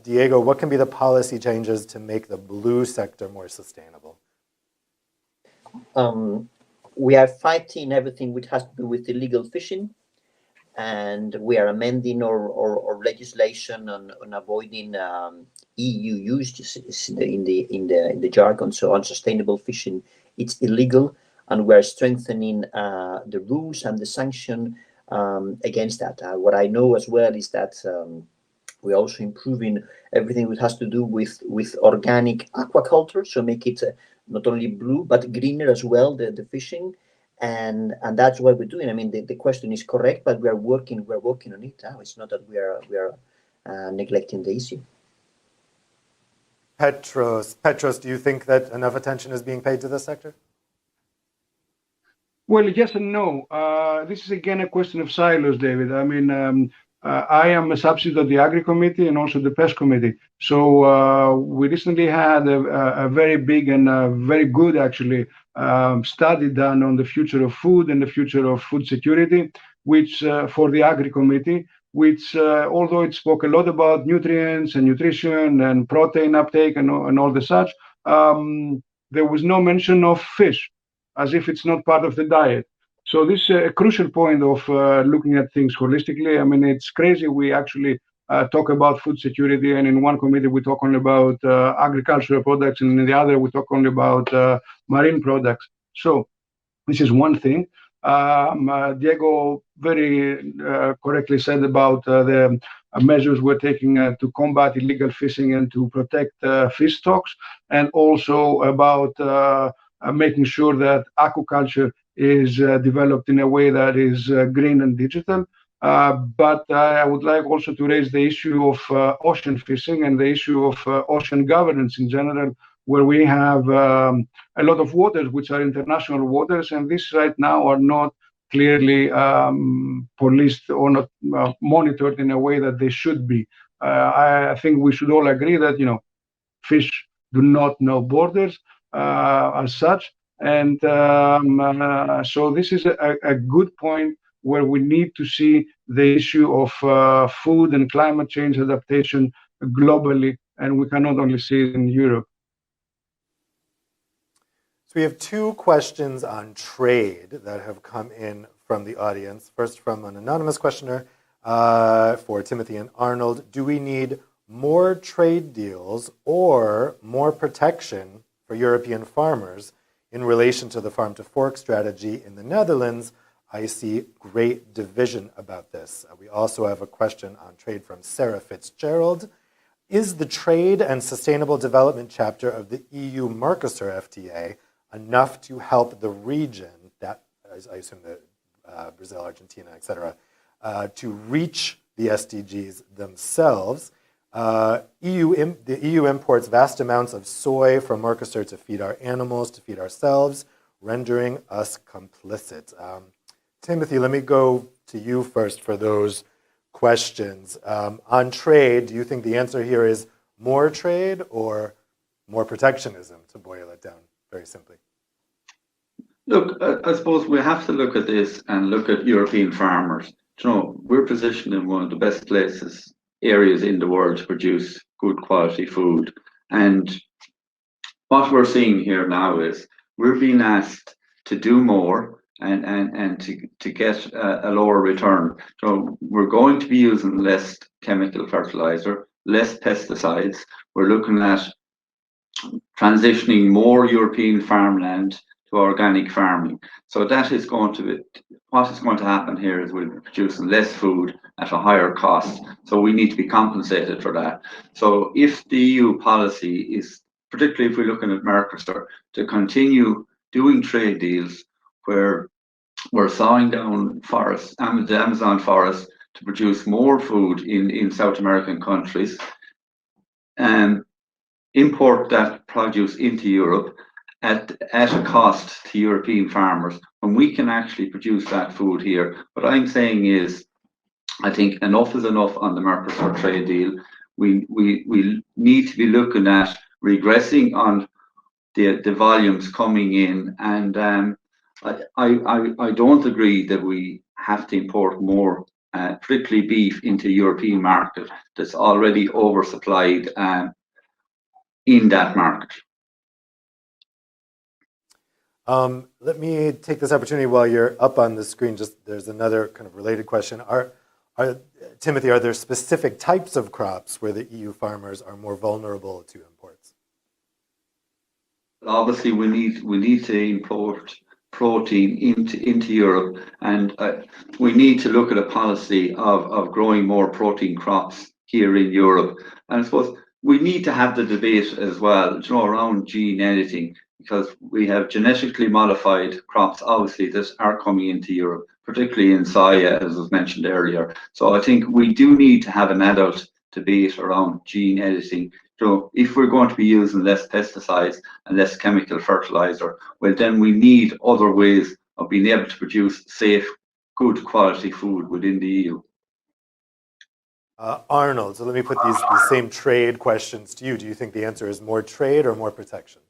Diego, what can be the policy changes to make the blue sector more sustainable? We are fighting everything which has to do with illegal fishing, and we are amending our legislation on avoiding EU use in the jargon. So unsustainable fishing, it's illegal, and we are strengthening the rules and the sanction against that. What I know as well is that we're also improving everything which has to do with organic aquaculture, so make it not only blue but greener as well, the fishing, and that's what we're doing. I mean, the question is correct, but we're working on it. It's not that we are neglecting the issue. Petros, do you think that enough attention is being paid to this sector? Well, yes and no. This is again a question of silos, David. I mean, I am a substitute of the Agri Committee and also the PES Committee. So we recently had a very big and very good, actually, study done on the future of food and the future of food security, which for the Agri Committee, which although it spoke a lot about nutrients and nutrition and protein uptake and all the such, there was no mention of fish, as if it's not part of the diet. So this is a crucial point of looking at things holistically. I mean, it's crazy. We actually talk about food security, and in one committee we talk only about agricultural products, and in the other we talk only about marine products. So this is one thing. Diego very correctly said about the measures we're taking to combat illegal fishing and to protect fish stocks, and also about making sure that aquaculture is developed in a way that is green and digital. But I would like also to raise the issue of ocean fishing and the issue of ocean governance in general, where we have a lot of waters which are international waters, and these right now are not clearly policed or not monitored in a way that they should be. I think we should all agree that, you know, fish do not know borders as such. And so this is a good point where we need to see the issue of food and climate change adaptation globally, and we cannot only see it in Europe. So we have two questions on trade that have come in from the audience. First, from an anonymous questioner for Timothy and Arnold. Do we need more trade deals or more protection for European farmers in relation to the farm to fork strategy in the Netherlands? I see great division about this. We also have a question on trade from Sarah Fitzgerald. Is the trade and sustainable development chapter of the EU Mercosur FTA enough to help the region, that I assume that Brazil, Argentina, et cetera, to reach the SDGs themselves? The EU imports vast amounts of soy from Mercosur to feed our animals, to feed ourselves, rendering us complicit. Timothy, let me go to you first for those questions. On trade, do you think the answer here is more trade or more protectionism, to boil it down very simply? Look, I suppose we have to look at this and look at European farmers. You know, we're positioned in one of the best areas in the world to produce good quality food. And what we're seeing here now is we're being asked to do more and to get a lower return. So we're going to be using less chemical fertilizer, less pesticides. We're looking at transitioning more European farmland to organic farming. So that is going to be, what is going to happen here is we'll be producing less food at a higher cost. So we need to be compensated for that. So if the EU policy is, particularly if we're looking at Mercosur, to continue doing trade deals where we're sawing down forests, the Amazon forest, to produce more food in South American countries, and import that produce into Europe at a cost to European farmers, when we can actually produce that food here. What I'm saying is, I think enough is enough on the Mercosur trade deal. We need to be looking at regressing on the volumes coming in, and I don't agree that we have to import more, particularly beef, into the European market that's already oversupplied in that market. Let me take this opportunity while you're up on the screen. Just there's another kind of related question. Timothy, are there specific types of crops where the EU farmers are more vulnerable to imports? Obviously, we need to import protein into Europe, and we need to look at a policy of growing more protein crops here in Europe. And I suppose we need to have the debate as well, you know, around gene editing, because we have genetically modified crops, obviously, that are coming into Europe, particularly in soya, as was mentioned earlier. So I think we do need to have an adult debate around gene editing. So if we're going to be using less pesticides and less chemical fertilizer, well, then we need other ways of being able to produce safe, good quality food within the EU. Arnold, so let me put these same trade questions to you. Do you think the answer is more trade or more protection?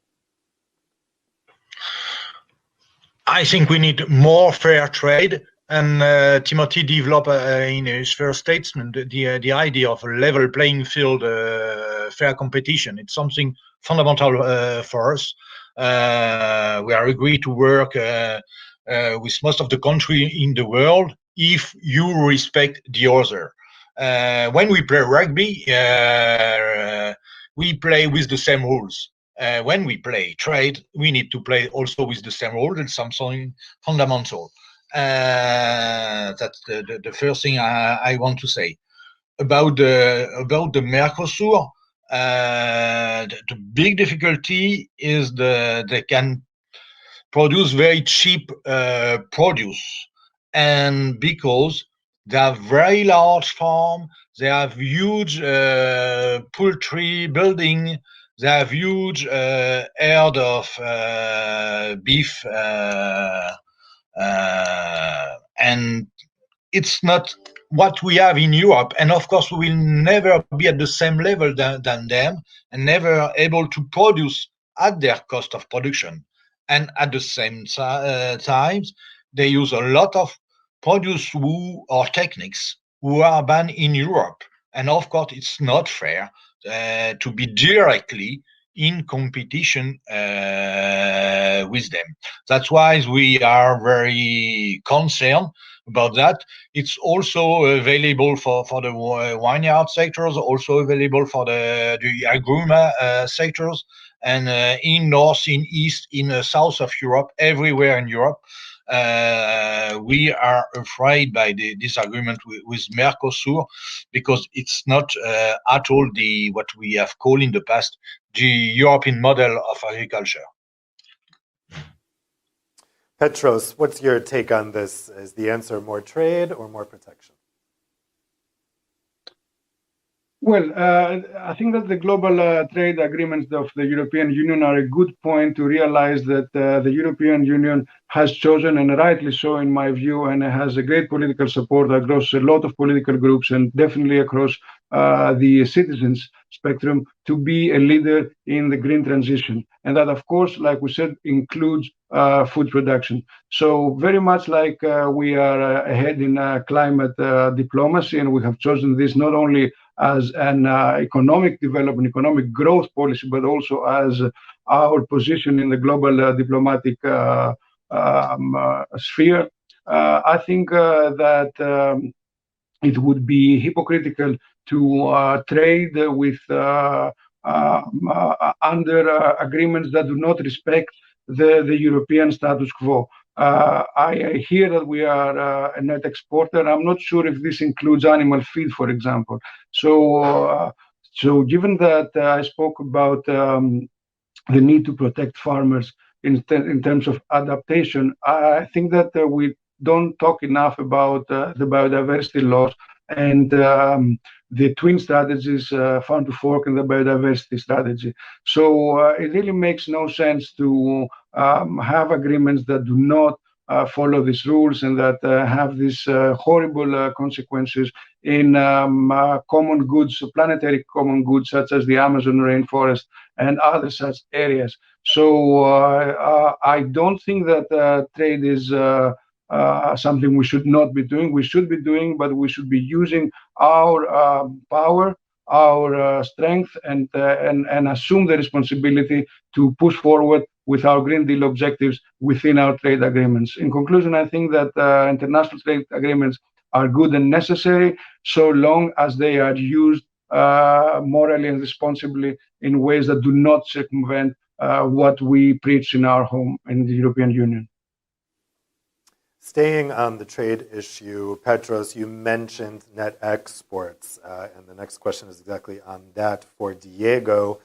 I think we need more fair trade, and Timothy developed in his first statement the idea of a level playing field, fair competition. It's something fundamental for us. We are agreed to work with most of the country in the world if you respect the other. When we play rugby, we play with the same rules. When we play trade, we need to play also with the same rules. It's something fundamental. That's the first thing I want to say about the Mercosur. The big difficulty is they can produce very cheap produce, and because they have very large farm, they have huge poultry building, they have huge herd of beef, and it's not what we have in Europe. And of course, we will never be at the same level than them, and never able to produce at their cost of production. And at the same times, they use a lot of produce or techniques who are banned in Europe. And of course, it's not fair to be directly in competition with them. That's why we are very concerned about that. It's also available for the vineyard sectors, also available for the agruma sectors, and in north, in east, in south of Europe, everywhere in Europe. we are afraid by this agreement with Mercosur, because it's not at all what we have called in the past the European model of agriculture. Petros, what's your take on this? Is the answer more trade or more protection? Well, I think that the global trade agreements of the European Union are a good point to realize that the European Union has chosen, and rightly so in my view, and has a great political support across a lot of political groups and definitely across the citizens spectrum, to be a leader in the green transition. And that, of course, like we said, includes food production. So very much like we are ahead in climate diplomacy, and we have chosen this not only as an economic development, economic growth policy, but also as our position in the global diplomatic sphere. I think that it would be hypocritical to trade with under agreements that do not respect the European status quo. I hear that we are a net exporter. I'm not sure if this includes animal feed, for example. So given that I spoke about the need to protect farmers in terms of adaptation, I think that we don't talk enough about the biodiversity laws and the twin strategies, farm to fork and the biodiversity strategy. So it really makes no sense to have agreements that do not follow these rules and that have these horrible consequences in common goods, planetary common goods, such as the Amazon rainforest and other such areas. So I don't think that trade is something we should not be doing. We should be doing, but we should be using our power, our strength, and assume the responsibility to push forward with our Green Deal objectives within our trade agreements. In conclusion, I think that international trade agreements are good and necessary so long as they are used morally and responsibly in ways that do not circumvent what we preach in our home in the European Union. Staying on the trade issue, Petros, you mentioned net exports, and the next question is exactly on that for Diego.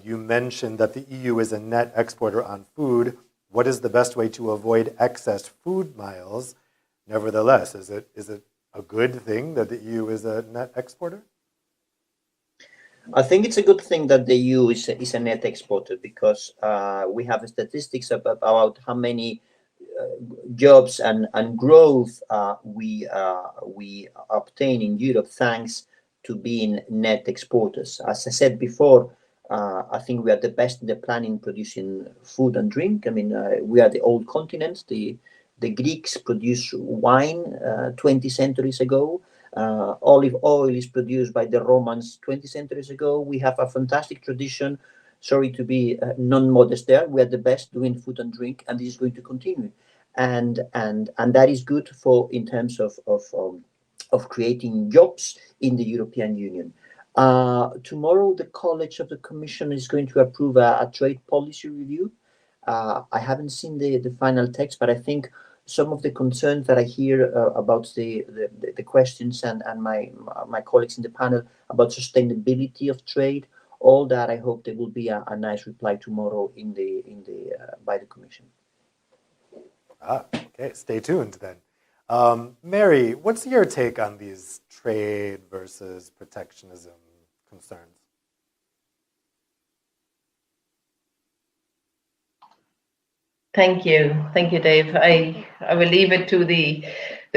You mentioned that the EU is a net exporter on food. What is the best way to avoid excess food miles? Nevertheless, is it a good thing that the EU is a net exporter? I think it's a good thing that the EU is a net exporter, because we have statistics about how many jobs and growth we obtain in Europe thanks to being net exporters. As I said before, I think we are the best in the planet in producing food and drink. I mean, we are the old continent. The Greeks produced wine 20 centuries ago. Olive oil is produced by the Romans 20 centuries ago. We have a fantastic tradition. Sorry to be non-modest there. We are the best doing food and drink, and this is going to continue. And that is good for in terms of creating jobs in the European Union. Tomorrow, the College of the Commission is going to approve a trade policy review. I haven't seen the final text, but I think some of the concerns that I hear about the questions and my colleagues in the panel about sustainability of trade, all that, I hope there will be a nice reply tomorrow by the Commission. Okay, stay tuned then. Mary, what's your take on these trade versus protectionism concerns? Thank you, Dave. I will leave it to the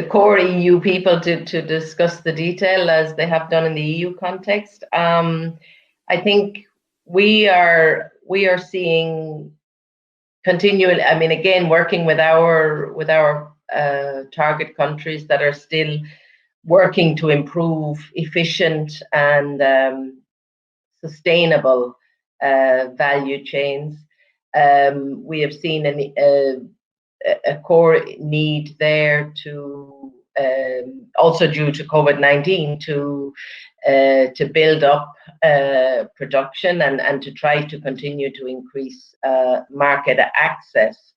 core EU people to discuss the detail as they have done in the EU context. I think we are seeing continual. I mean, again, working with our target countries that are still working to improve efficient and sustainable value chains. We have seen a core need there to also due to COVID-19 to build up production and to try to continue to increase market access.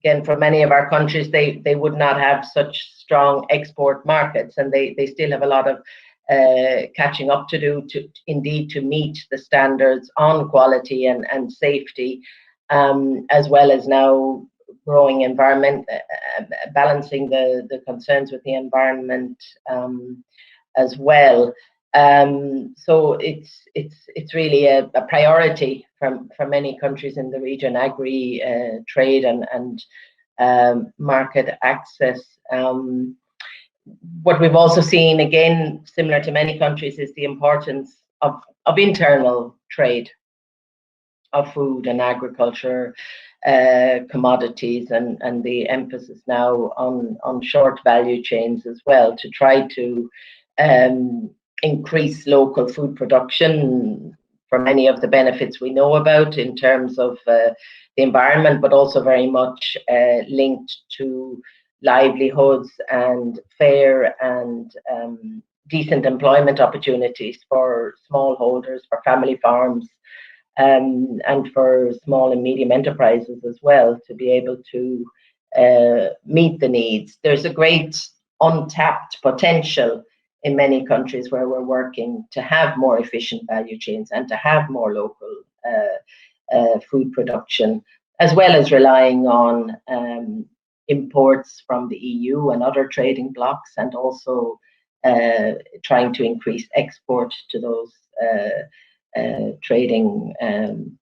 again, for many of our countries, they would not have such strong export markets, and they still have a lot of catching up to do to meet the standards on quality and safety, as well as now growing environment, balancing the concerns with the environment as well. So it's really a priority for many countries in the region, agri trade and market access. What we've also seen, again, similar to many countries, is the importance of internal trade of food and agriculture commodities, and the emphasis now on short value chains as well, to try to increase local food production for many of the benefits we know about in terms of the environment, but also very much linked to livelihoods and fair and decent employment opportunities for smallholders, for family farms, and for small and medium enterprises as well, to be able to meet the needs. There's a great untapped potential in many countries where we're working to have more efficient value chains and to have more local food production, as well as relying on imports from the EU and other trading blocs, and also trying to increase export to those trading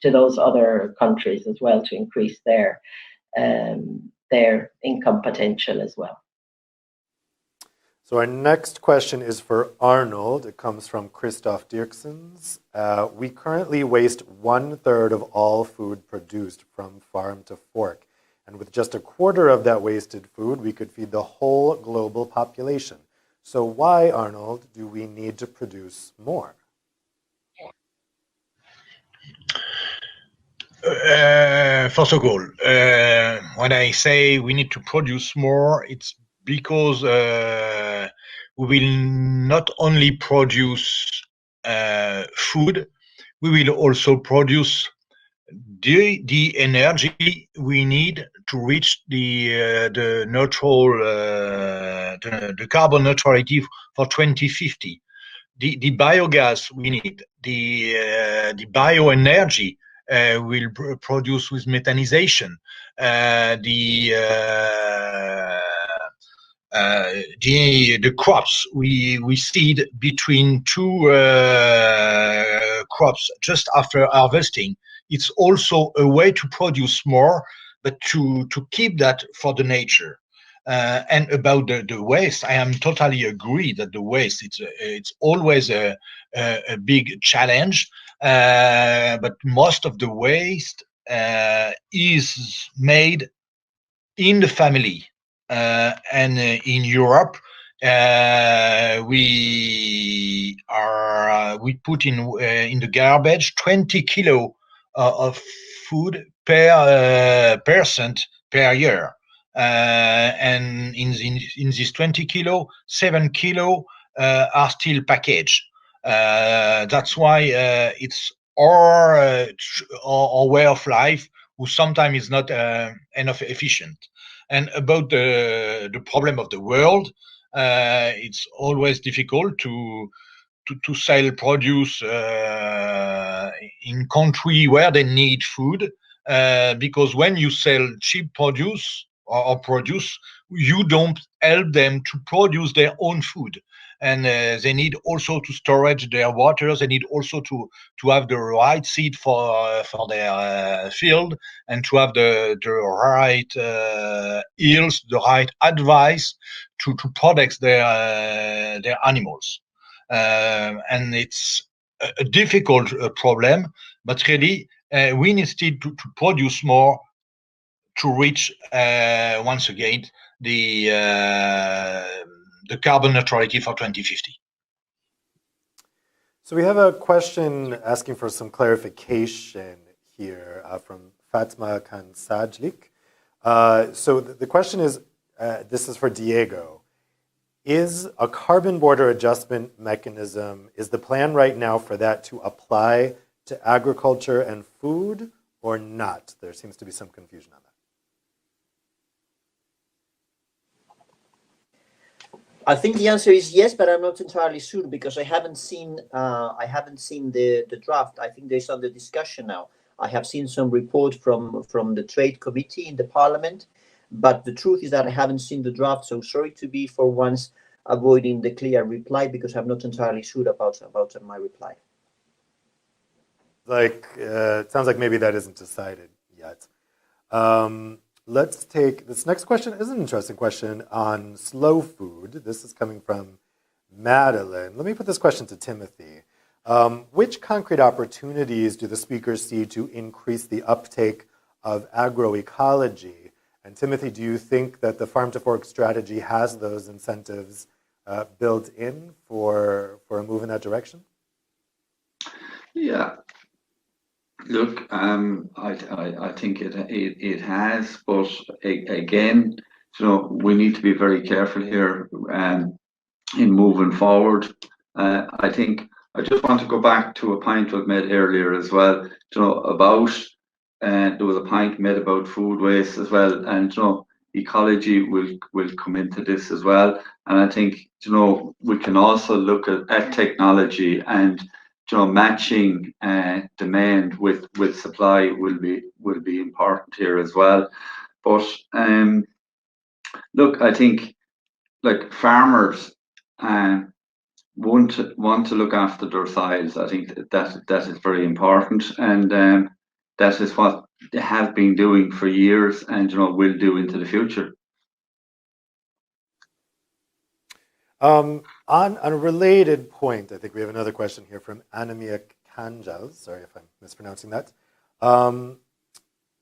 to those other countries as well, to increase their income potential as well. So our next question is for Arnold. It comes from Christoph Dirksens. We currently waste 1/3 of all food produced from farm to fork. And with just 1/4 of that wasted food, we could feed the whole global population. So why, Arnold, do we need to produce more? First of all, when I say we need to produce more, it's because we will not only produce food, we will also produce the energy we need to reach the carbon neutrality for 2050. The biogas we need, the bioenergy will produce with methanization. The crops we seed between two crops just after harvesting. It's also a way to produce more, but to keep that for the nature. And about the waste, I am totally agree that the waste it's always a big challenge. But most of the waste is made in the family, and in Europe we put in the garbage 20 kilo of food per person per year, and in this 20 kilo, 7 kilo are still packaged. That's why it's our way of life who sometimes is not enough efficient. And about the problem of the world, it's always difficult to sell produce in country where they need food, because when you sell cheap produce or produce, you don't help them to produce their own food. And they need also to storage their waters. They need also to have the right seed for their field, and to have the right yields, the right advice to protect their animals. And it's a difficult problem, but really we need still to produce more to reach once again the carbon neutrality for 2050. So we have a question asking for some clarification here from Fatma Kansajlik. So the question is, this is for Diego. Is a carbon border adjustment mechanism, is the plan right now for that to apply to agriculture and food or not? There seems to be some confusion on that. I think the answer is yes, but I'm not entirely sure because I haven't seen the draft. I think there's under discussion now. I have seen some report from the trade committee in the parliament, but the truth is that I haven't seen the draft. So sorry to be for once avoiding the clear reply because I'm not entirely sure about my reply. Like it sounds like maybe that isn't decided yet. Let's take this next question. Is an interesting question on slow food. This is coming from Madeline. Let me put this question to Timothy. Which concrete opportunities do the speakers see to increase the uptake of agroecology? And Timothy, do you think that the farm to fork strategy has those incentives built in for a move in that direction? Yeah. Look, I think it has, but again, we need to be very careful here in moving forward. I think I just want to go back to a point was made earlier as well. About there was a point made about food waste as well, and ecology will come into this as well. And I think we can also look at technology and matching demand with supply will be important here as well. But look, I think like farmers want to look after their soils. I think that is very important, and that is what they have been doing for years, and will do into the future. On a related point, I think we have another question here from Anamia Kanjal. Sorry if I'm mispronouncing that. I'm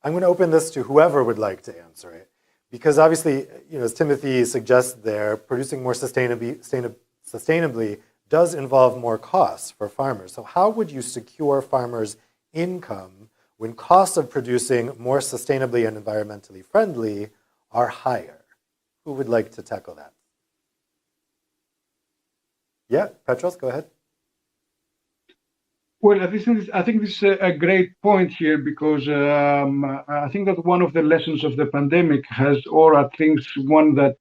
going to open this to whoever would like to answer it, because obviously, as Timothy suggests there, producing more sustainably does involve more costs for farmers. So how would you secure farmers' income when costs of producing more sustainably and environmentally friendly are higher? Who would like to tackle that? Yeah, Petros, go ahead. Well, I think this is a great point here because I think that one of the lessons of the pandemic or I think one that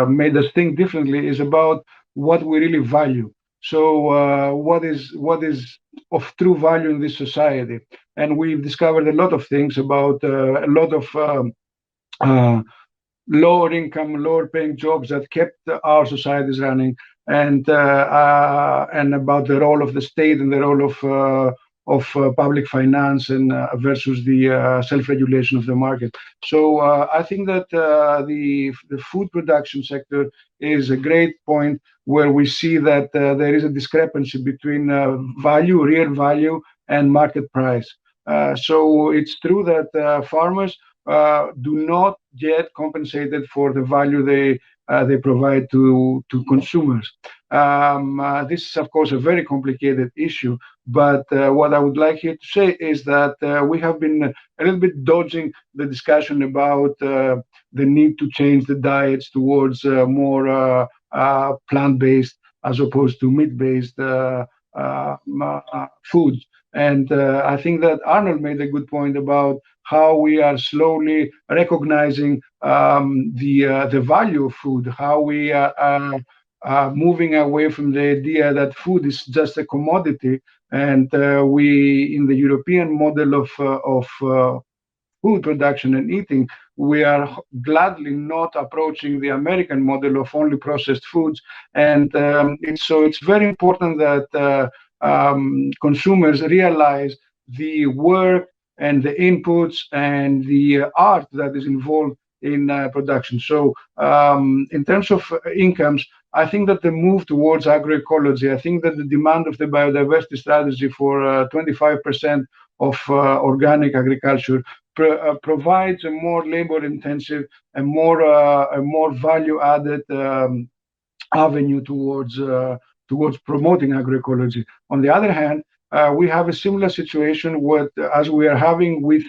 made us think differently, is about what we really value. So what is of true value in this society? And we've discovered a lot of things about a lot of lower income, lower paying jobs that kept our societies running, and about the role of the state and the role of public finance and versus the self-regulation of the market. So I think that the food production sector is a great point where we see that there is a discrepancy between real value, and market price. So it's true that farmers do not get compensated for the value they provide to consumers. This is, of course, a very complicated issue, but what I would like here to say is that we have been a little bit dodging the discussion about the need to change the diets towards more plant-based as opposed to meat-based foods. And I think that Arnold made a good point about how we are slowly recognizing the value of food, how we are moving away from the idea that food is just a commodity. And we, in the European model of food production and eating, we are gladly not approaching the American model of only processed foods. And it's very important that consumers realize the work and the inputs and the art that is involved in production. So in terms of incomes, I think that the move towards agroecology, I think that the demand of the biodiversity strategy for 25% of organic agriculture provides a more labor-intensive and more value-added avenue towards promoting agroecology. On the other hand, we have a similar situation as we are having with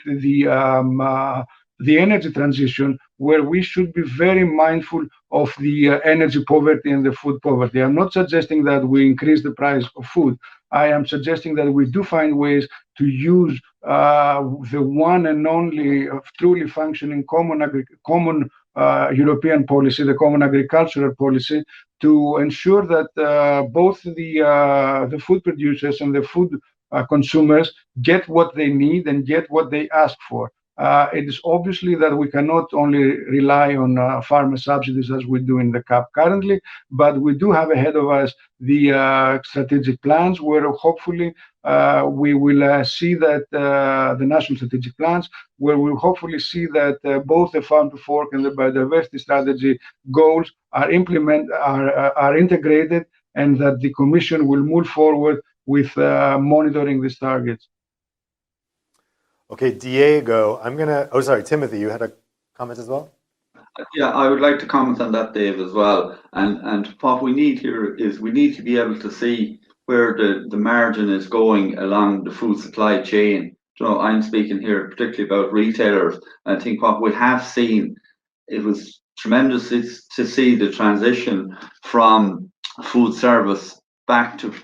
the energy transition, where we should be very mindful of the energy poverty and the food poverty. I'm not suggesting that we increase the price of food. I am suggesting that we do find ways to use the one and only truly functioning common European policy, the common agricultural policy, to ensure that both the food producers and the food consumers get what they need and get what they ask for. It is obviously that we cannot only rely on farmer subsidies as we do in the CAP currently, but we do have ahead of us the strategic plans where hopefully we will see that the national strategic plans, where we'll hopefully see that both the farm to fork and the biodiversity strategy goals are integrated, and that the Commission will move forward with monitoring these targets. Okay, Diego, Timothy, you had a comment as well? Yeah, I would like to comment on that, Dave, as well. And what we need here is we need to be able to see where the margin is going along the food supply chain. You know, I'm speaking here particularly about retailers. I think what we have seen, it was tremendous to see the transition from food service back to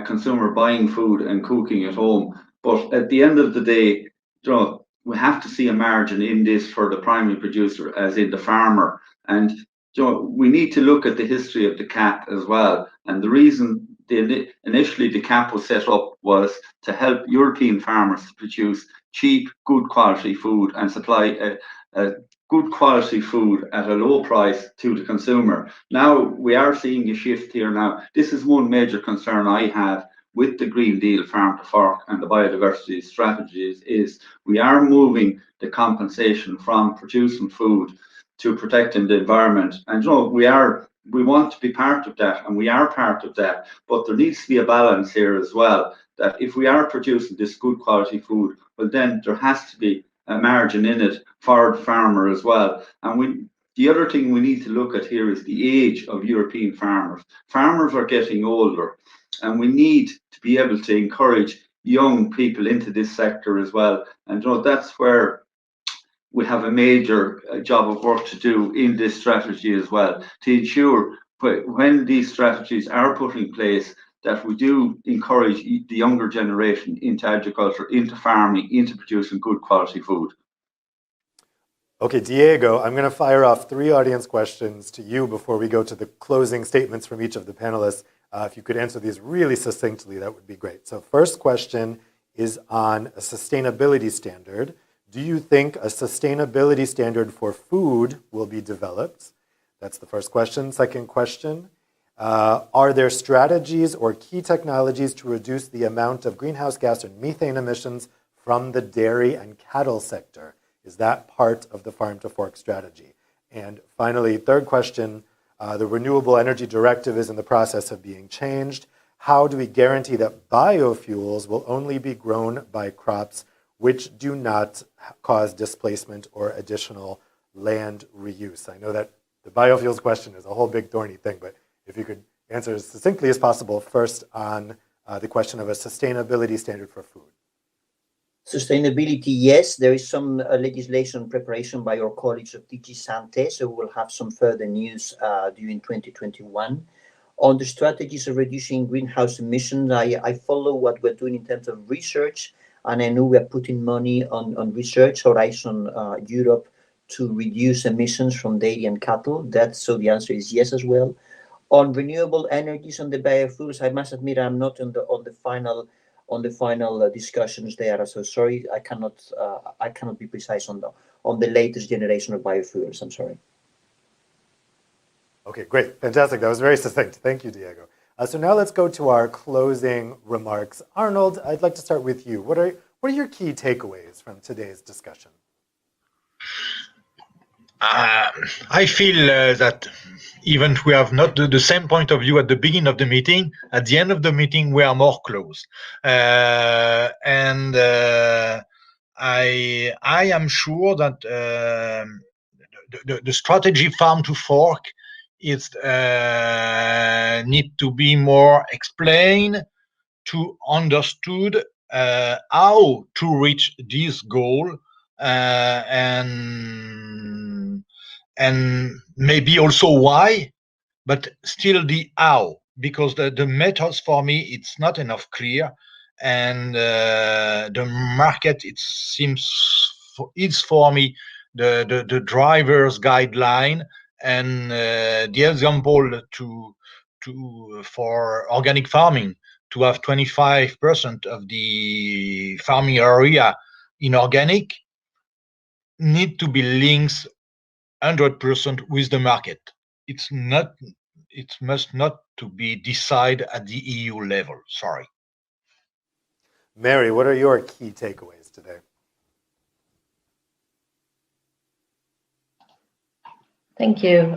consumer buying food and cooking at home. But at the end of the day, you know, we have to see a margin in this for the primary producer, as in the farmer. And you know, we need to look at the history of the CAP as well. And the reason initially the CAP was set up was to help European farmers to produce cheap, good quality food and supply a good quality food at a low price to the consumer. Now we are seeing a shift here now. This is one major concern I have with the Green Deal Farm to Fork and the biodiversity strategies is we are moving the compensation from producing food to protecting the environment. And you know, we want to be part of that, and we are part of that, but there needs to be a balance here as well, that if we are producing this good quality food, well then there has to be a margin in it for the farmer as well. And the other thing we need to look at here is the age of European farmers. Farmers are getting older, and we need to be able to encourage young people into this sector as well. And you know, that's where we have a major job of work to do in this strategy as well, to ensure when these strategies are put in place that we do encourage the younger generation into agriculture, into farming, into producing good quality food. Okay, Diego, I'm going to fire off 3 audience questions to you before we go to the closing statements from each of the panelists. If you could answer these really succinctly, that would be great. So first question is on a sustainability standard. Do you think a sustainability standard for food will be developed? That's the first question. Second question, are there strategies or key technologies to reduce the amount of greenhouse gas and methane emissions from the dairy and cattle sector? Is that part of the farm to fork strategy? And finally, third question, the Renewable Energy Directive is in the process of being changed. How do we guarantee that biofuels will only be grown by crops which do not cause displacement or additional land reuse? I know that the biofuels question is a whole big thorny thing, but if you could answer as succinctly as possible first on the question of a sustainability standard for food. Sustainability, yes, there is some legislation preparation by our colleagues of DG Sante, so we'll have some further news during 2021. On the strategies of reducing greenhouse emissions, I follow what we're doing in terms of research, and I know we're putting money on research, Horizon Europe, to reduce emissions from dairy and cattle. So the answer is yes as well. On renewable energies and the biofuels, I must admit I'm not on the final discussions there. So sorry, I cannot be precise on the latest generation of biofuels. I'm sorry. Okay, great, fantastic. That was very succinct. Thank you, Diego. So now let's go to our closing remarks. Arnold, I'd like to start with you. What are your key takeaways from today's discussion? I feel that even if we have not the same point of view at the beginning of the meeting, at the end of the meeting we are more close. I am sure that the strategy farm to fork is need to be more explained, to understood how to reach this goal, and maybe also why, but still the how, because the methods for me it's not enough clear, and the market it seems is for me the driver's guideline, And the example for organic farming, to have 25% of the farming area in organic, need to be linked 100% with the market. It must not to be decided at the EU level. Sorry. Mary, what are your key takeaways today? Thank you.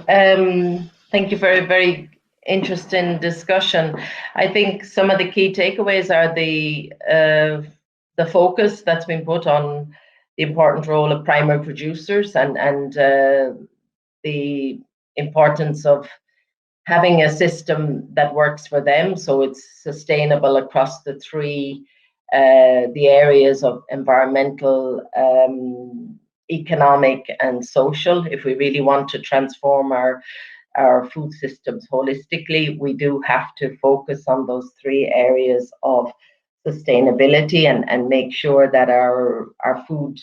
Thank you for a very interesting discussion. I think some of the key takeaways are the focus that's been put on the important role of primary producers and the importance of having a system that works for them, so it's sustainable across the three the areas of environmental, economic and social. If we really want to transform our food systems holistically, we do have to focus on those three areas of sustainability and make sure that our food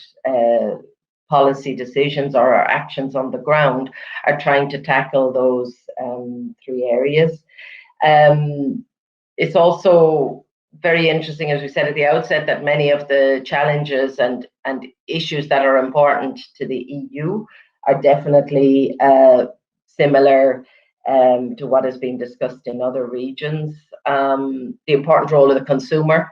policy decisions or our actions on the ground are trying to tackle those three areas. It's also very interesting, as we said at the outset, that many of the challenges and issues that are important to the EU are definitely similar to what is being discussed in other regions. The important role of the consumer,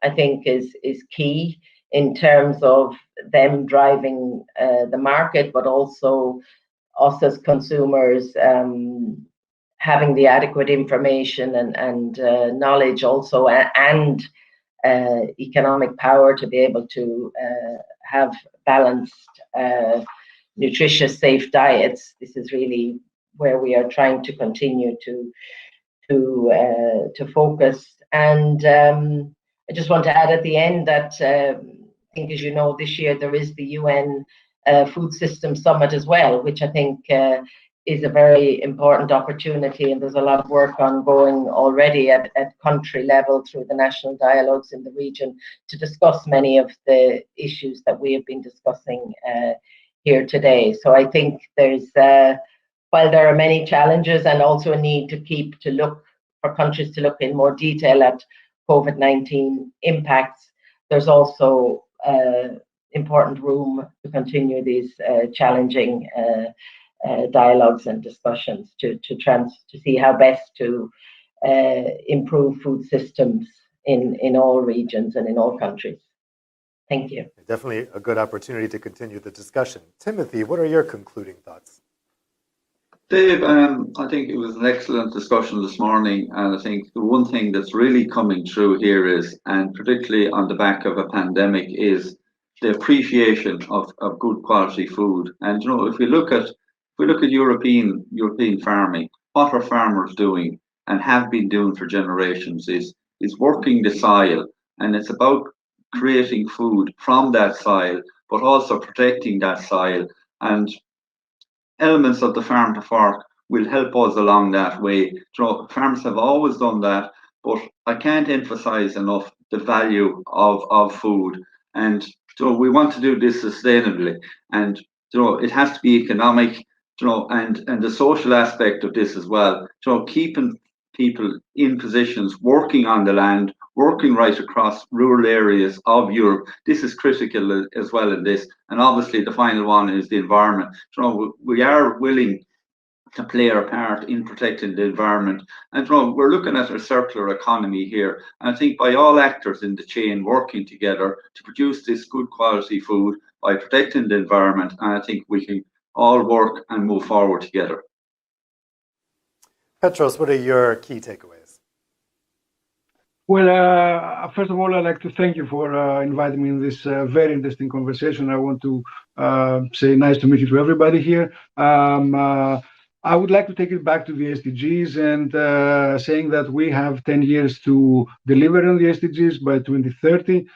I think, is key in terms of them driving the market, but also us as consumers having the adequate information and knowledge also, and economic power to be able to have balanced, nutritious, safe diets. This is really where we are trying to continue to focus. And I just want to add at the end that I think, as you know, this year there is the UN Food System Summit as well, which I think is a very important opportunity, and there's a lot of work ongoing already at country level through the national dialogues in the region to discuss many of the issues that we have been discussing here today. So I think there's, while there are many challenges and also a need to look for countries to look in more detail at COVID-19 impacts, there's also important room to continue these challenging dialogues and discussions to see how best to improve food systems in all regions and in all countries. Thank you. Definitely a good opportunity to continue the discussion. Timothy, what are your concluding thoughts? Dave, I think it was an excellent discussion this morning, and I think the one thing that's really coming through here is, and particularly on the back of a pandemic, is the appreciation of good quality food. And you know, if we look at European farming, what are farmers doing and have been doing for generations is working the soil, and it's about creating food from that soil, but also protecting that soil. And elements of the farm to fork will help us along that way. So farmers have always done that, but I can't emphasize enough the value of food. And so we want to do this sustainably, and so it has to be economic, and the social aspect of this as well. So keeping people in positions, working on the land, working right across rural areas of Europe. This is critical as well in this. And obviously the final one is the environment. So we are willing to play our part in protecting the environment. And we're looking at a circular economy here. And I think by all actors in the chain working together to produce this good quality food by protecting the environment, and I think we can all work and move forward together. Petros, what are your key takeaways? Well, first of all, I'd like to thank you for inviting me in this very interesting conversation. I want to say nice to meet you to everybody here. I would like to take it back to the SDGs and saying that we have 10 years to deliver on the SDGs by 2030.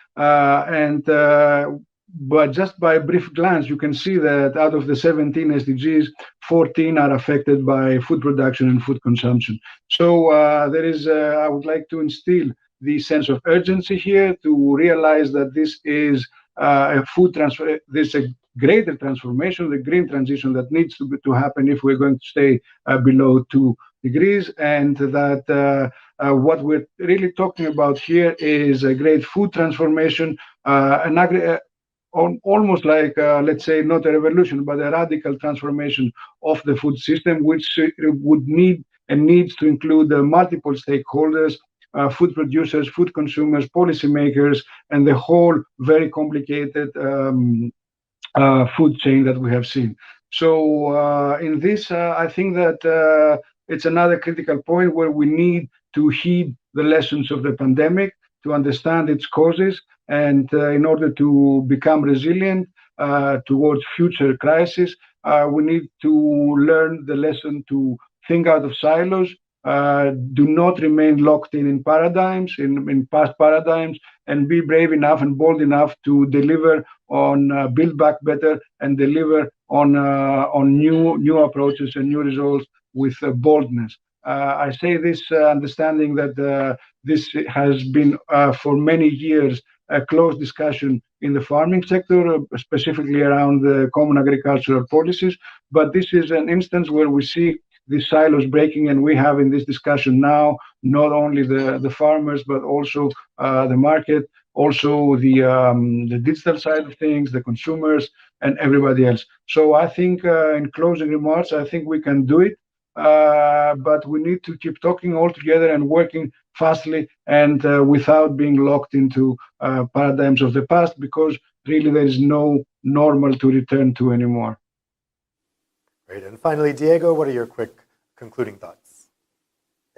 But just by a brief glance, you can see that out of the 17 SDGs, 14 are affected by food production and food consumption. So I would like to instill the sense of urgency here to realize that this is a food transfer, this is a greater transformation, the green transition that needs to happen if we're going to stay below 2 degrees, and that what we're really talking about here is a great food transformation, almost like, let's say, not a revolution, but a radical transformation of the food system, which would need and needs to include multiple stakeholders, food producers, food consumers, policymakers, and the whole very complicated food chain that we have seen. So in this, I think that it's another critical point where we need to heed the lessons of the pandemic, to understand its causes, and in order to become resilient towards future crises, we need to learn the lesson to think out of silos, do not remain locked in paradigms, in past paradigms, and be brave enough and bold enough to deliver on Build Back Better and deliver on new approaches and new results with boldness. I say this understanding that this has been for many years a close discussion in the farming sector, specifically around the common agricultural policies. But this is an instance where we see these silos breaking, and we have in this discussion now not only the farmers, but also the market, also the digital side of things, the consumers, and everybody else. So I think in closing remarks, I think we can do it. But we need to keep talking all together and working fastly and without being locked into paradigms of the past, because really there is no normal to return to anymore. Great. And finally, Diego, what are your quick concluding thoughts?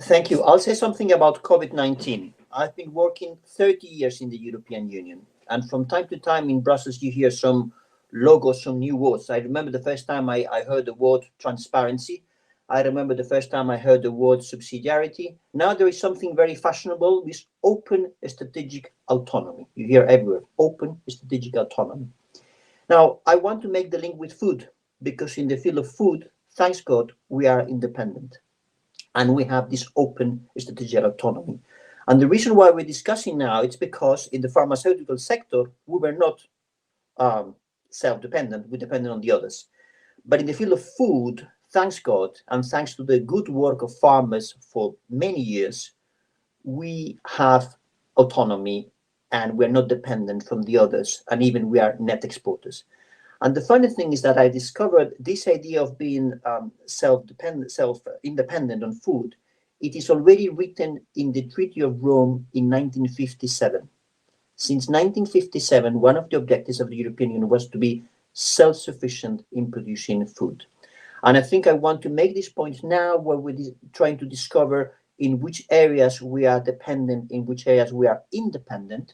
Thank you. I'll say something about COVID-19. I've been working 30 years in the European Union, and from time to time in Brussels, you hear some logos, some new words. I remember the first time I heard the word transparency. I remember the first time I heard the word subsidiarity. Now there is something very fashionable, this open strategic autonomy. You hear everywhere, open strategic autonomy. Now, I want to make the link with food, because in the field of food, thanks God, we are independent. And we have this open strategic autonomy. And the reason why we're discussing now, it's because in the pharmaceutical sector, we were not self-dependent, we depended on the others. But in the field of food, thanks God, and thanks to the good work of farmers for many years, we have autonomy and we're not dependent from the others, and even we are net exporters. And the funny thing is that I discovered this idea of being independent on food. It is already written in the Treaty of Rome in 1957. Since 1957, one of the objectives of the European Union was to be self-sufficient in producing food. And I think I want to make this point now, where we're trying to discover in which areas we are dependent, in which areas we are independent.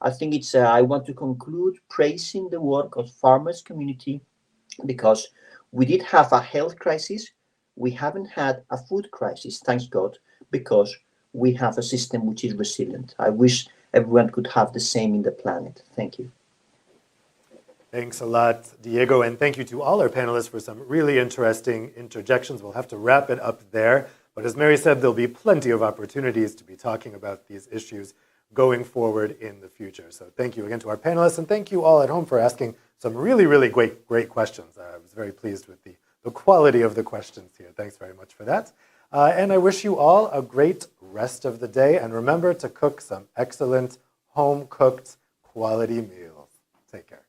I think it's, I want to conclude praising the work of farmers community, because we did have a health crisis. We haven't had a food crisis, thanks God, because we have a system which is resilient. I wish everyone could have the same in the planet. Thank you. Thanks a lot, Diego, and thank you to all our panelists for some really interesting interjections. We'll have to wrap it up there, but as Mary said, there'll be plenty of opportunities to be talking about these issues going forward in the future. So thank you again to our panelists, and thank you all at home for asking some really, really great questions. I was very pleased with the quality of the questions here. Thanks very much for that. And I wish you all a great rest of the day, and remember to cook some excellent home-cooked quality meals. Take care.